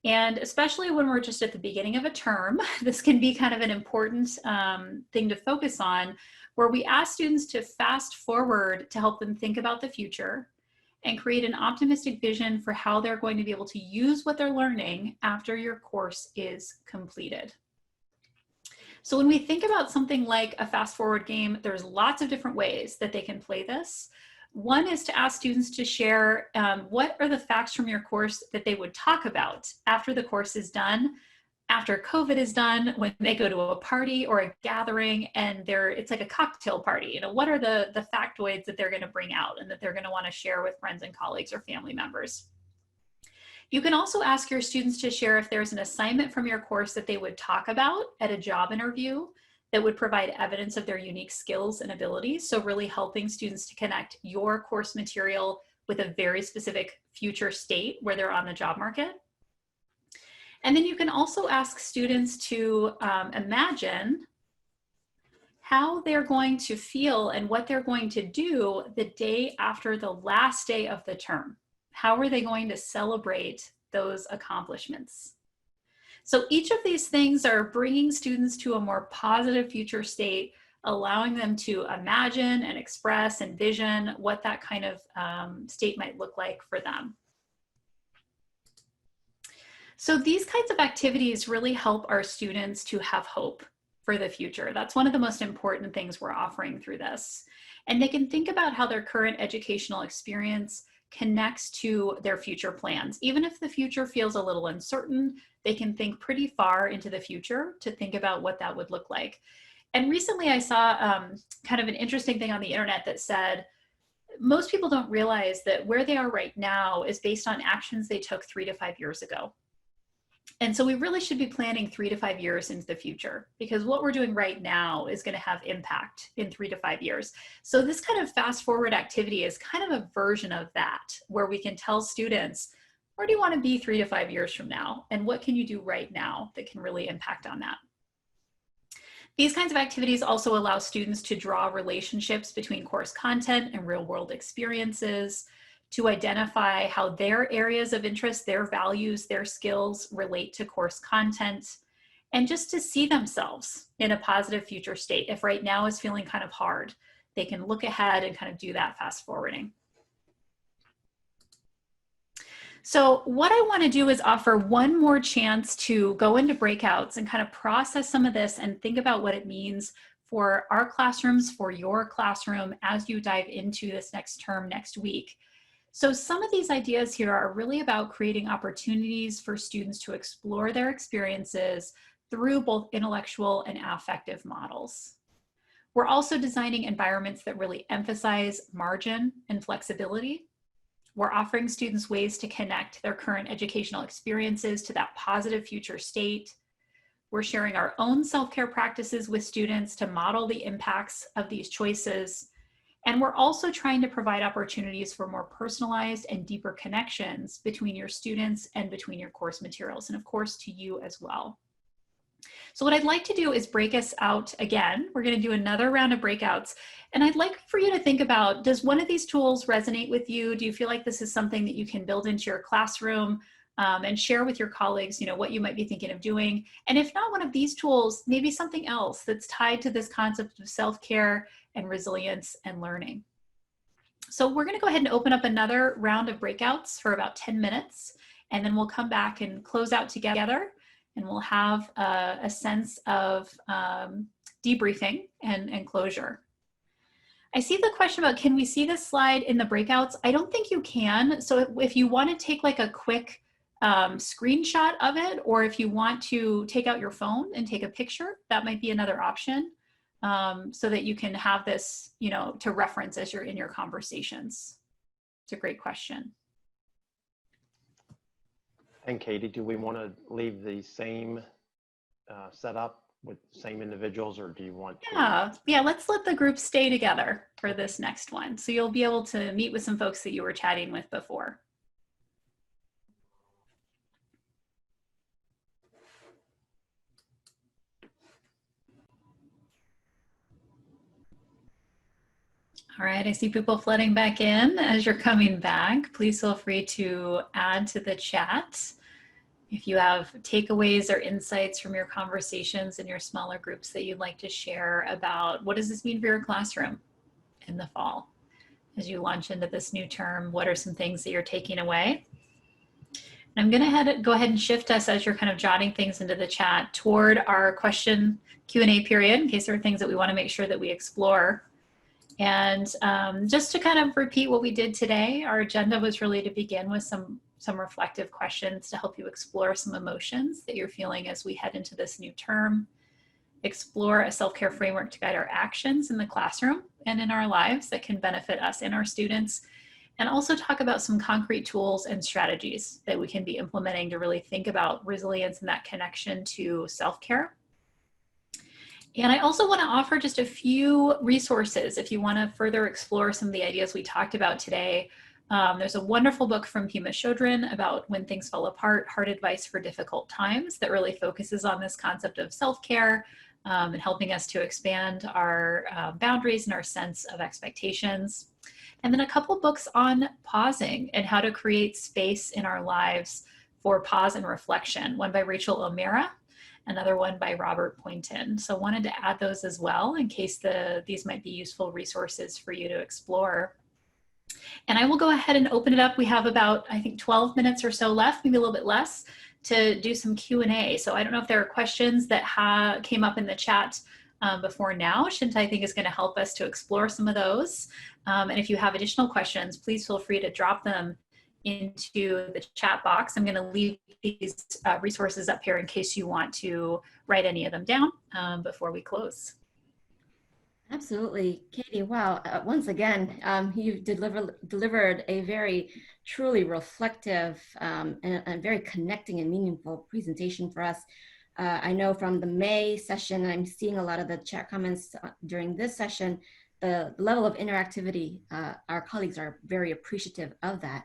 And especially when we're just at the beginning of a term, this can be kind of an important thing to focus on, where we ask students to fast forward to help them think about the future and create an optimistic vision for how they're going to be able to use what they're learning after your course is completed. So when we think about something like a fast forward game, there's lots of different ways that they can play this. One is to ask students to share what are the facts from your course that they would talk about after the course is done, after COVID is done, when they go to a party or a gathering and it's like a cocktail party. You know, what are the factoids that they're going to bring out and that they're going to want to share with friends and colleagues or family members. You can also ask your students to share if there's an assignment from your course that they would talk about at a job interview that would provide evidence of their unique skills and abilities. So really helping students to connect your course material with a very specific future state where they're on the job market. And then you can also ask students to imagine how they're going to feel and what they're going to do the day after the last day of the term. How are they going to celebrate those accomplishments? So each of these things are bringing students to a more positive future state, allowing them to imagine and express and vision what that kind of state might look like for them. So these kinds of activities really help our students to have hope for the future. That's one of the most important things we're offering through this. And they can think about how their current educational experience connects to their future plans. Even if the future feels a little uncertain, they can think pretty far into the future to think about what that would look like. And recently I saw kind of an interesting thing on the internet that said, most people don't realize that where they are right now is based on actions they took 3 to 5 years ago. And so we really should be planning 3 to 5 years into the future, because what we're doing right now is going to have impact in 3 to 5 years. So this kind of fast forward activity is kind of a version of that, where we can tell students, where do you want to be 3 to 5 years from now? And what can you do right now that can really impact on that? These kinds of activities also allow students to draw relationships between course content and real world experiences, to identify how their areas of interest, their values, their skills relate to course content, and just to see themselves in a positive future state. If right now is feeling kind of hard, they can look ahead and kind of do that fast forwarding. So what I want to do is offer one more chance to go into breakouts and kind of process some of this and think about what it means for our classrooms, for your classroom, as you dive into this next term next week. So some of these ideas here are really about creating opportunities for students to explore their experiences through both intellectual and affective models. We're also designing environments that really emphasize margin and flexibility. We're offering students ways to connect their current educational experiences to that positive future state. We're sharing our own self-care practices with students to model the impacts of these choices. And we're also trying to provide opportunities for more personalized and deeper connections between your students and between your course materials, and of course to you as well. So what I'd like to do is break us out again. We're going to do another round of breakouts. And I'd like for you to think about, does one of these tools resonate with you? Do you feel like this is something that you can build into your classroom and share with your colleagues, you know, what you might be thinking of doing? And if not one of these tools, maybe something else that's tied to this concept of self-care and resilience and learning. So we're going to go ahead and open up another round of breakouts for about 10 minutes, and then we'll come back and close out together, and we'll have a sense of debriefing and closure. I see the question about, can we see this slide in the breakouts? I don't think you can. So if you want to take like a quick screenshot of it, or if you want to take out your phone and take a picture, that might be another option. So that you can have this, you know, to reference as you're in your conversations. It's a great question. And Katie, do we want to leave the same setup with the same individuals, or do you want to? Yeah, let's let the group stay together for this next one. So you'll be able to meet with some folks that you were chatting with before. All right, I see people flooding back in. As you're coming back, please feel free to add to the chat if you have takeaways or insights from your conversations in your smaller groups that you'd like to share about what does this mean for your classroom in the fall as you launch into this new term? What are some things that you're taking away? And I'm going to go ahead and shift us as you're kind of jotting things into the chat toward our question Q&A period, in case there are things that we want to make sure that we explore. And just to kind of repeat what we did today, our agenda was really to begin with some reflective questions to help you explore some emotions that you're feeling as we head into this new term. Explore a self-care framework to guide our actions in the classroom and in our lives that can benefit us and our students, and also talk about some concrete tools and strategies that we can be implementing to really think about resilience and that connection to self-care. And I also want to offer just a few resources if you want to further explore some of the ideas we talked about today. There's a wonderful book from Pima Chodron about When Things Fall Apart, Hard Advice for Difficult Times, that really focuses on this concept of self-care and helping us to expand our boundaries and our sense of expectations. And then a couple books on pausing and how to create space in our lives for pause and reflection. One by Rachel O'Meara, another one by Robert Poynton. So wanted to add those as well in case these might be useful resources for you to explore. And I will go ahead and open it up. We have about, I think, 12 minutes or so left, maybe a little bit less, to do some Q&A. So I don't know if there are questions that came up in the chat before now. Shinta, I think, is going to help us to explore some of those. And if you have additional questions, please feel free to drop them into the chat box. I'm going to leave these resources up here in case you want to write any of them down before we close. Absolutely. Katie, wow. Once again, you've delivered a very truly reflective and very connecting and meaningful presentation for us. I know from the May session, I'm seeing a lot of the chat comments during this session, the level of interactivity, our colleagues are very appreciative of that.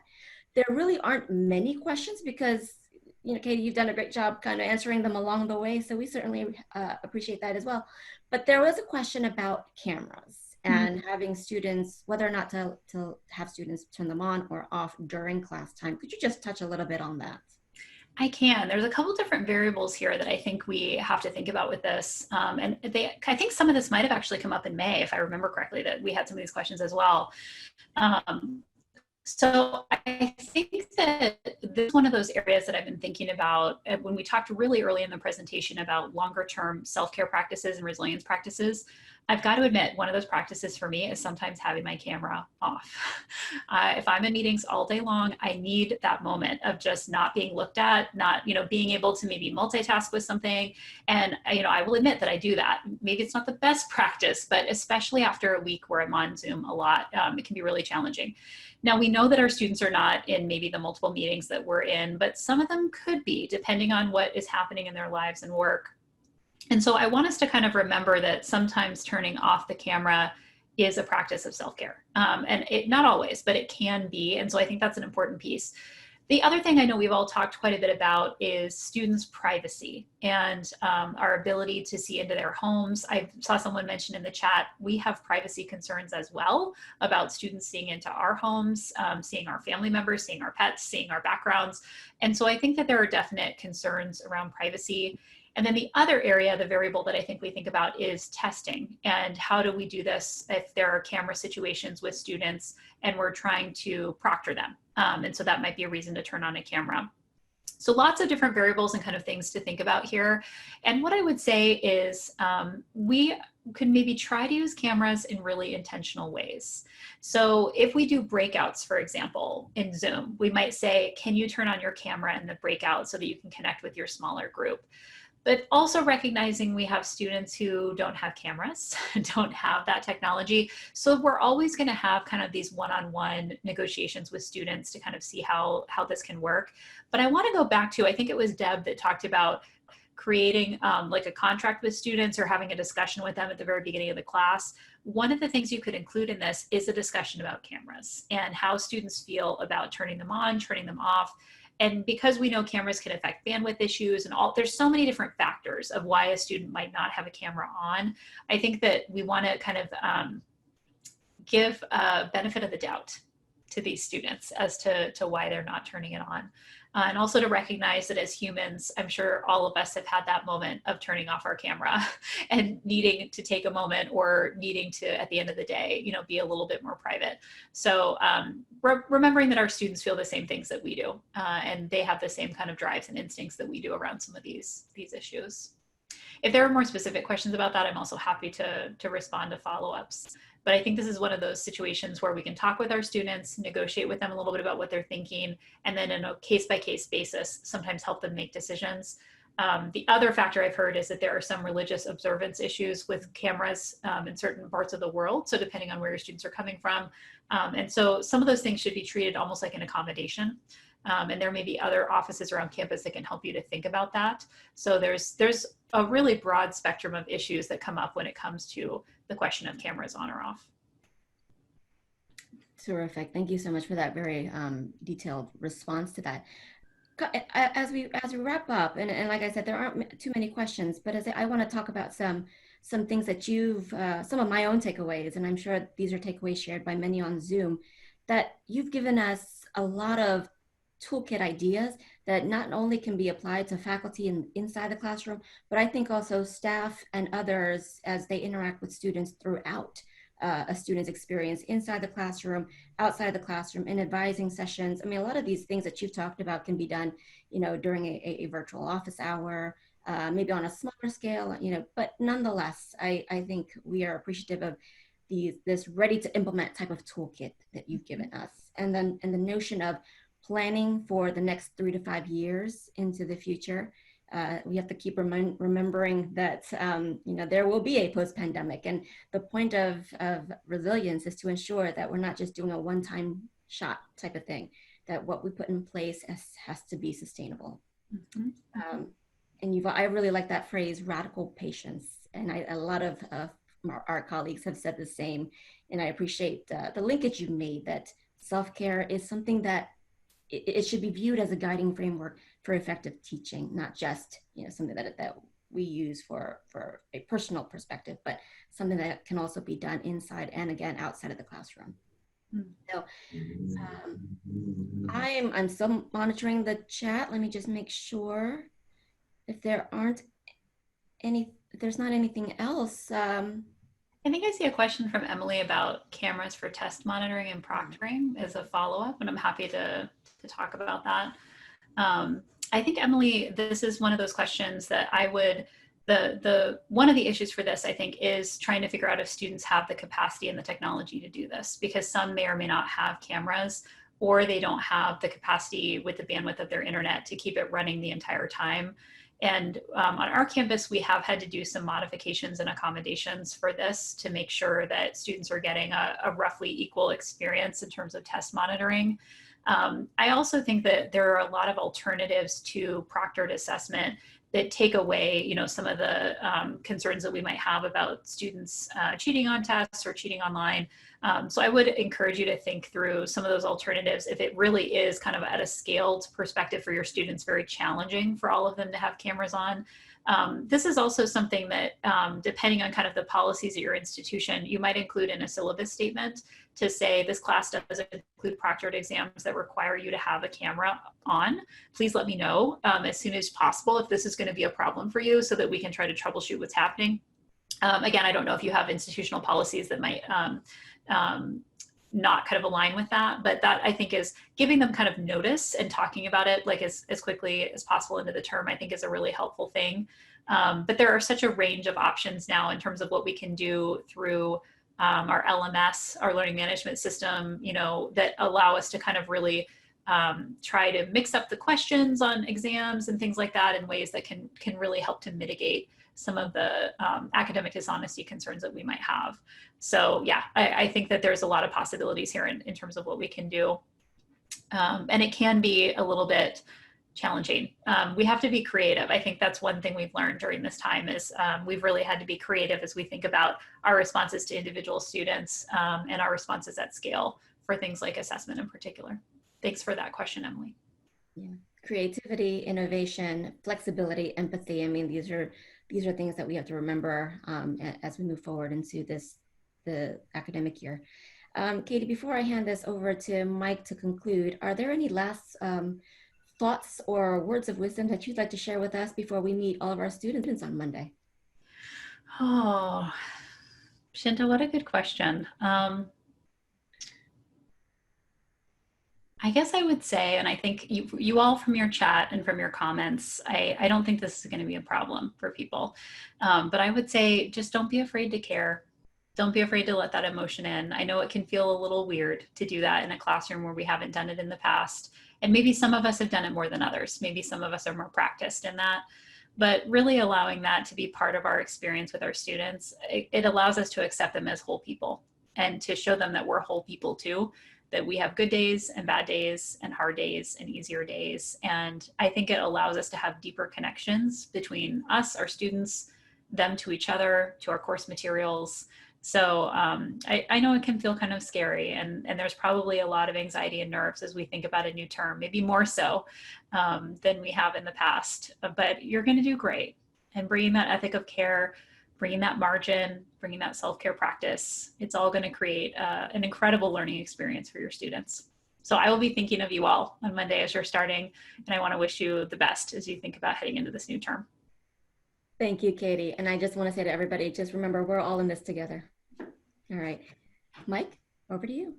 There really aren't many questions because, you know, Katie, you've done a great job kind of answering them along the way. So we certainly appreciate that as well. But there was a question about cameras and having students, whether or not to have students turn them on or off during class time. Could you just touch a little bit on that? I can. There's a couple different variables here that I think we have to think about with this. And I think some of this might have actually come up in May, if I remember correctly, that we had some of these questions as well. So I think that this is one of those areas that I've been thinking about when we talked really early in the presentation about longer term self-care practices and resilience practices. I've got to admit, one of those practices for me is sometimes having my camera off. If I'm in meetings all day long, I need that moment of just not being looked at, not, being able to maybe multitask with something. And, I will admit that I do that. Maybe it's not the best practice, but especially after a week where I'm on Zoom a lot, it can be really challenging. Now, we know that our students are not in maybe the multiple meetings that we're in, but some of them could be, depending on what is happening in their lives and work. And so I want us to kind of remember that sometimes turning off the camera is a practice of self-care. And not always, but it can be. And so I think that's an important piece. The other thing I know we've all talked quite a bit about is students' privacy and our ability to see into their homes. I saw someone mention in the chat, we have privacy concerns as well about students seeing into our homes, seeing our family members, seeing our pets, seeing our backgrounds. And so I think that there are definite concerns around privacy. And then the other area, the variable that I think we think about is testing. And how do we do this if there are camera situations with students and we're trying to proctor them? And so that might be a reason to turn on a camera. So lots of different variables and kind of things to think about here. And what I would say is we could maybe try to use cameras in really intentional ways. So if we do breakouts, for example, in Zoom, we might say, can you turn on your camera in the breakout so that you can connect with your smaller group? But also recognizing we have students who don't have cameras, don't have that technology. So we're always going to have kind of these one-on-one negotiations with students to kind of see how this can work. But I want to go back to, I think it was Deb that talked about creating like a contract with students or having a discussion with them at the very beginning of the class. One of the things you could include in this is a discussion about cameras and how students feel about turning them on, turning them off. And because we know cameras can affect bandwidth issues and there's so many different factors of why a student might not have a camera on, I think that we want to kind of give a benefit of the doubt to these students as to why they're not turning it on. And also to recognize that as humans, I'm sure all of us have had that moment of turning off our camera and needing to take a moment, or needing to, at the end of the day, you know, be a little bit more private. So remembering that our students feel the same things that we do, and they have the same kind of drives and instincts that we do around some of these issues. If there are more specific questions about that, I'm also happy to respond to follow-ups. But I think this is one of those situations where we can talk with our students, negotiate with them a little bit about what they're thinking, and then in a case-by-case basis, sometimes help them make decisions. The other factor I've heard is that there are some religious observance issues with cameras in certain parts of the world. So depending on where your students are coming from. And so some of those things should be treated almost like an accommodation. And there may be other offices around campus that can help you to think about that. So there's a really broad spectrum of issues that come up when it comes to the question of cameras on or off. Terrific. Thank you so much for that very detailed response to that. As we wrap up, and like I said, there aren't too many questions, but I want to talk about some things that you've, some of my own takeaways, and I'm sure these are takeaways shared by many on Zoom, that you've given us a lot of toolkit ideas that not only can be applied to faculty inside the classroom, but I think also staff and others as they interact with students throughout a student's experience inside the classroom, outside the classroom, in advising sessions. I mean, a lot of these things that you've talked about can be done, you know, during a virtual office hour, maybe on a smaller scale, you know, but nonetheless, I think we are appreciative of this ready to implement type of toolkit that you've given us. And then the notion of planning for the next 3 to 5 years into the future. We have to keep remembering that you know, there will be a post-pandemic, and the point of resilience is to ensure that we're not just doing a one-time shot type of thing, that what we put in place has to be sustainable. Mm-hmm. And I really like that phrase, radical patience, and a lot of our colleagues have said the same, and I appreciate the linkage you made, that self-care is something that it should be viewed as a guiding framework for effective teaching, not just, you know, something that we use for a personal perspective, but something that can also be done inside and again outside of the classroom. Mm-hmm. So I'm still monitoring the chat. Let me just make sure if there's not anything else. I think I see a question from Emily about cameras for test monitoring and proctoring as a follow-up, and I'm happy to talk about that. I think, Emily, this is one of those questions that I would, one of the issues for this, I think, is trying to figure out if students have the capacity and the technology to do this, because some may or may not have cameras, or they don't have the capacity with the bandwidth of their internet to keep it running the entire time. And on our campus, we have had to do some modifications and accommodations for this to make sure that students are getting a roughly equal experience in terms of test monitoring. I also think that there are a lot of alternatives to proctored assessment that take away, you know, some of the concerns that we might have about students cheating on tests or cheating online. So I would encourage you to think through some of those alternatives if it really is kind of at a scaled perspective for your students, very challenging for all of them to have cameras on. This is also something that, depending on kind of the policies at your institution, you might include in a syllabus statement to say this class doesn't include proctored exams that require you to have a camera on. Please let me know as soon as possible if this is going to be a problem for you, so that we can try to troubleshoot what's happening. Again, I don't know if you have institutional policies that might not kind of align with that, but that, I think, is giving them kind of notice and talking about it like as quickly as possible into the term, I think, is a really helpful thing. But there are such a range of options now in terms of what we can do through our LMS, our learning management system, you know, that allow us to kind of really try to mix up the questions on exams and things like that in ways that can really help to mitigate some of the academic dishonesty concerns that we might have. So yeah, I think that there's a lot of possibilities here in terms of what we can do. And it can be a little bit challenging. We have to be creative. I think that's one thing we've learned during this time is we've really had to be creative as we think about our responses to individual students and our responses at scale for things like assessment in particular. Thanks for that question, Emily. Yeah, creativity, innovation, flexibility, empathy. I mean, these are things that we have to remember as we move forward into the academic year. Katie, before I hand this over to Mike to conclude, are there any last thoughts or words of wisdom that you'd like to share with us before we meet all of our students on Monday? Oh, Shinta, what a good question. I guess I would say, and I think you all from your chat and from your comments, I don't think this is going to be a problem for people. But I would say just don't be afraid to care. Don't be afraid to let that emotion in. I know it can feel a little weird to do that in a classroom where we haven't done it in the past. And maybe some of us have done it more than others. Maybe some of us are more practiced in that. But really allowing that to be part of our experience with our students, it allows us to accept them as whole people and to show them that we're whole people too, that we have good days and bad days and hard days and easier days. And I think it allows us to have deeper connections between us, our students, them to each other, to our course materials. So I know it can feel kind of scary, and there's probably a lot of anxiety and nerves as we think about a new term, maybe more so than we have in the past, but you're going to do great. And bringing that ethic of care, bringing that margin, bringing that self-care practice, it's all going to create an incredible learning experience for your students. So I will be thinking of you all on Monday as you're starting, and I want to wish you the best as you think about heading into this new term. Thank you, Katie. And I just want to say to everybody, just remember, we're all in this together. All right. Mike, over to you.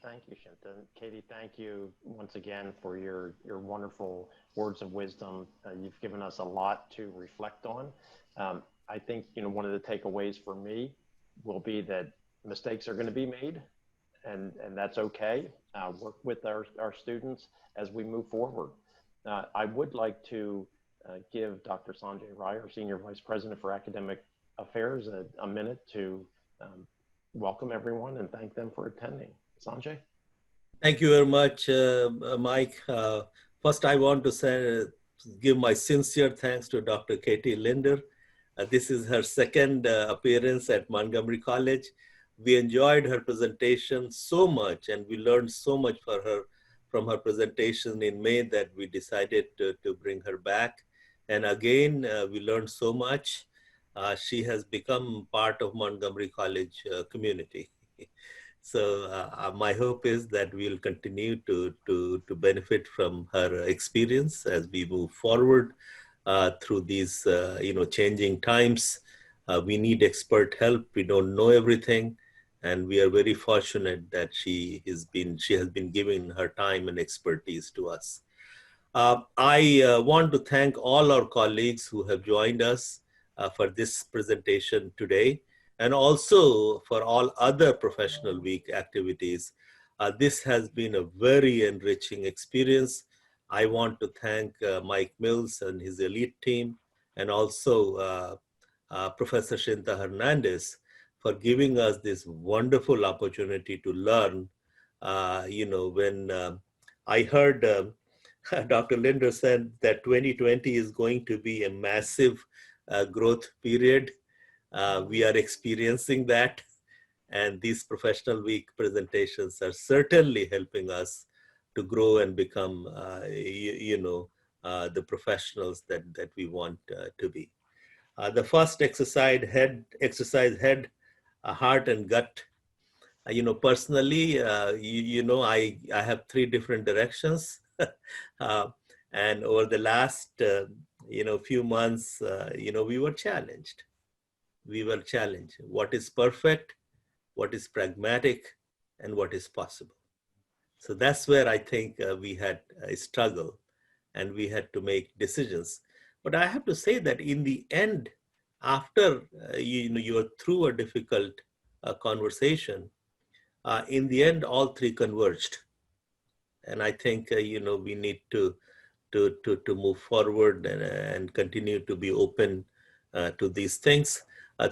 Thank you, Shinta. Katie, thank you once again for your wonderful words of wisdom. You've given us a lot to reflect on. I think, one of the takeaways for me will be that mistakes are going to be made, and that's okay. Work with our students as we move forward. I would like to give Dr. Sanjay Rai, our Senior Vice President for Academic Affairs, a minute to welcome everyone and thank them for attending. Sanjay? Thank you very much, Mike. First, I want to give my sincere thanks to Dr. Katie Linder. This is her second appearance at Montgomery College. We enjoyed her presentation so much, and we learned so much from her presentation in May that we decided to bring her back. And again, we learned so much. She has become part of Montgomery College community. So my hope is that we'll continue to benefit from her experience as we move forward through these changing times. We need expert help. We don't know everything, and we are very fortunate that she has been giving her time and expertise to us. I want to thank all our colleagues who have joined us for this presentation today, and also for all other Professional Week activities. This has been a very enriching experience. I want to thank Mike Mills and his elite team, and also Professor Shinta Hernandez for giving us this wonderful opportunity to learn. When I heard Dr. Linder said that 2020 is going to be a massive growth period. We are experiencing that, and these Professional Week presentations are certainly helping us to grow and become, the professionals that we want to be. The first exercise, head, heart, and gut. Personally, I have 3 different directions, and over the last, few months, we were challenged. What is perfect, what is pragmatic, and what is possible. So that's where I think we had a struggle, and we had to make decisions. But I have to say that in the end, after you are through a difficult conversation, in the end, all 3 converged. And I think we need to move forward and continue to be open to these things.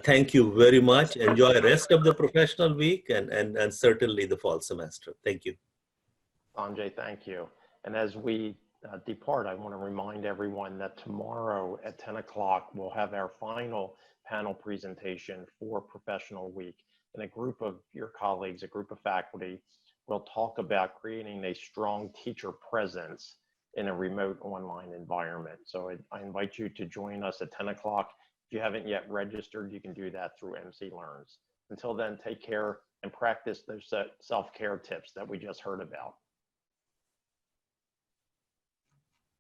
Thank you very much. Enjoy the rest of the Professional Week and certainly the fall semester. Thank you. Sanjay, thank you. And as we depart, I want to remind everyone that tomorrow at 10 o'clock, we'll have our final panel presentation for Professional Week. And a group of your colleagues, a group of faculty, will talk about creating a strong teacher presence in a remote online environment. So I invite you to join us at 10 o'clock. If you haven't yet registered, you can do that through MC Learns. Until then, take care, and practice those self-care tips that we just heard about.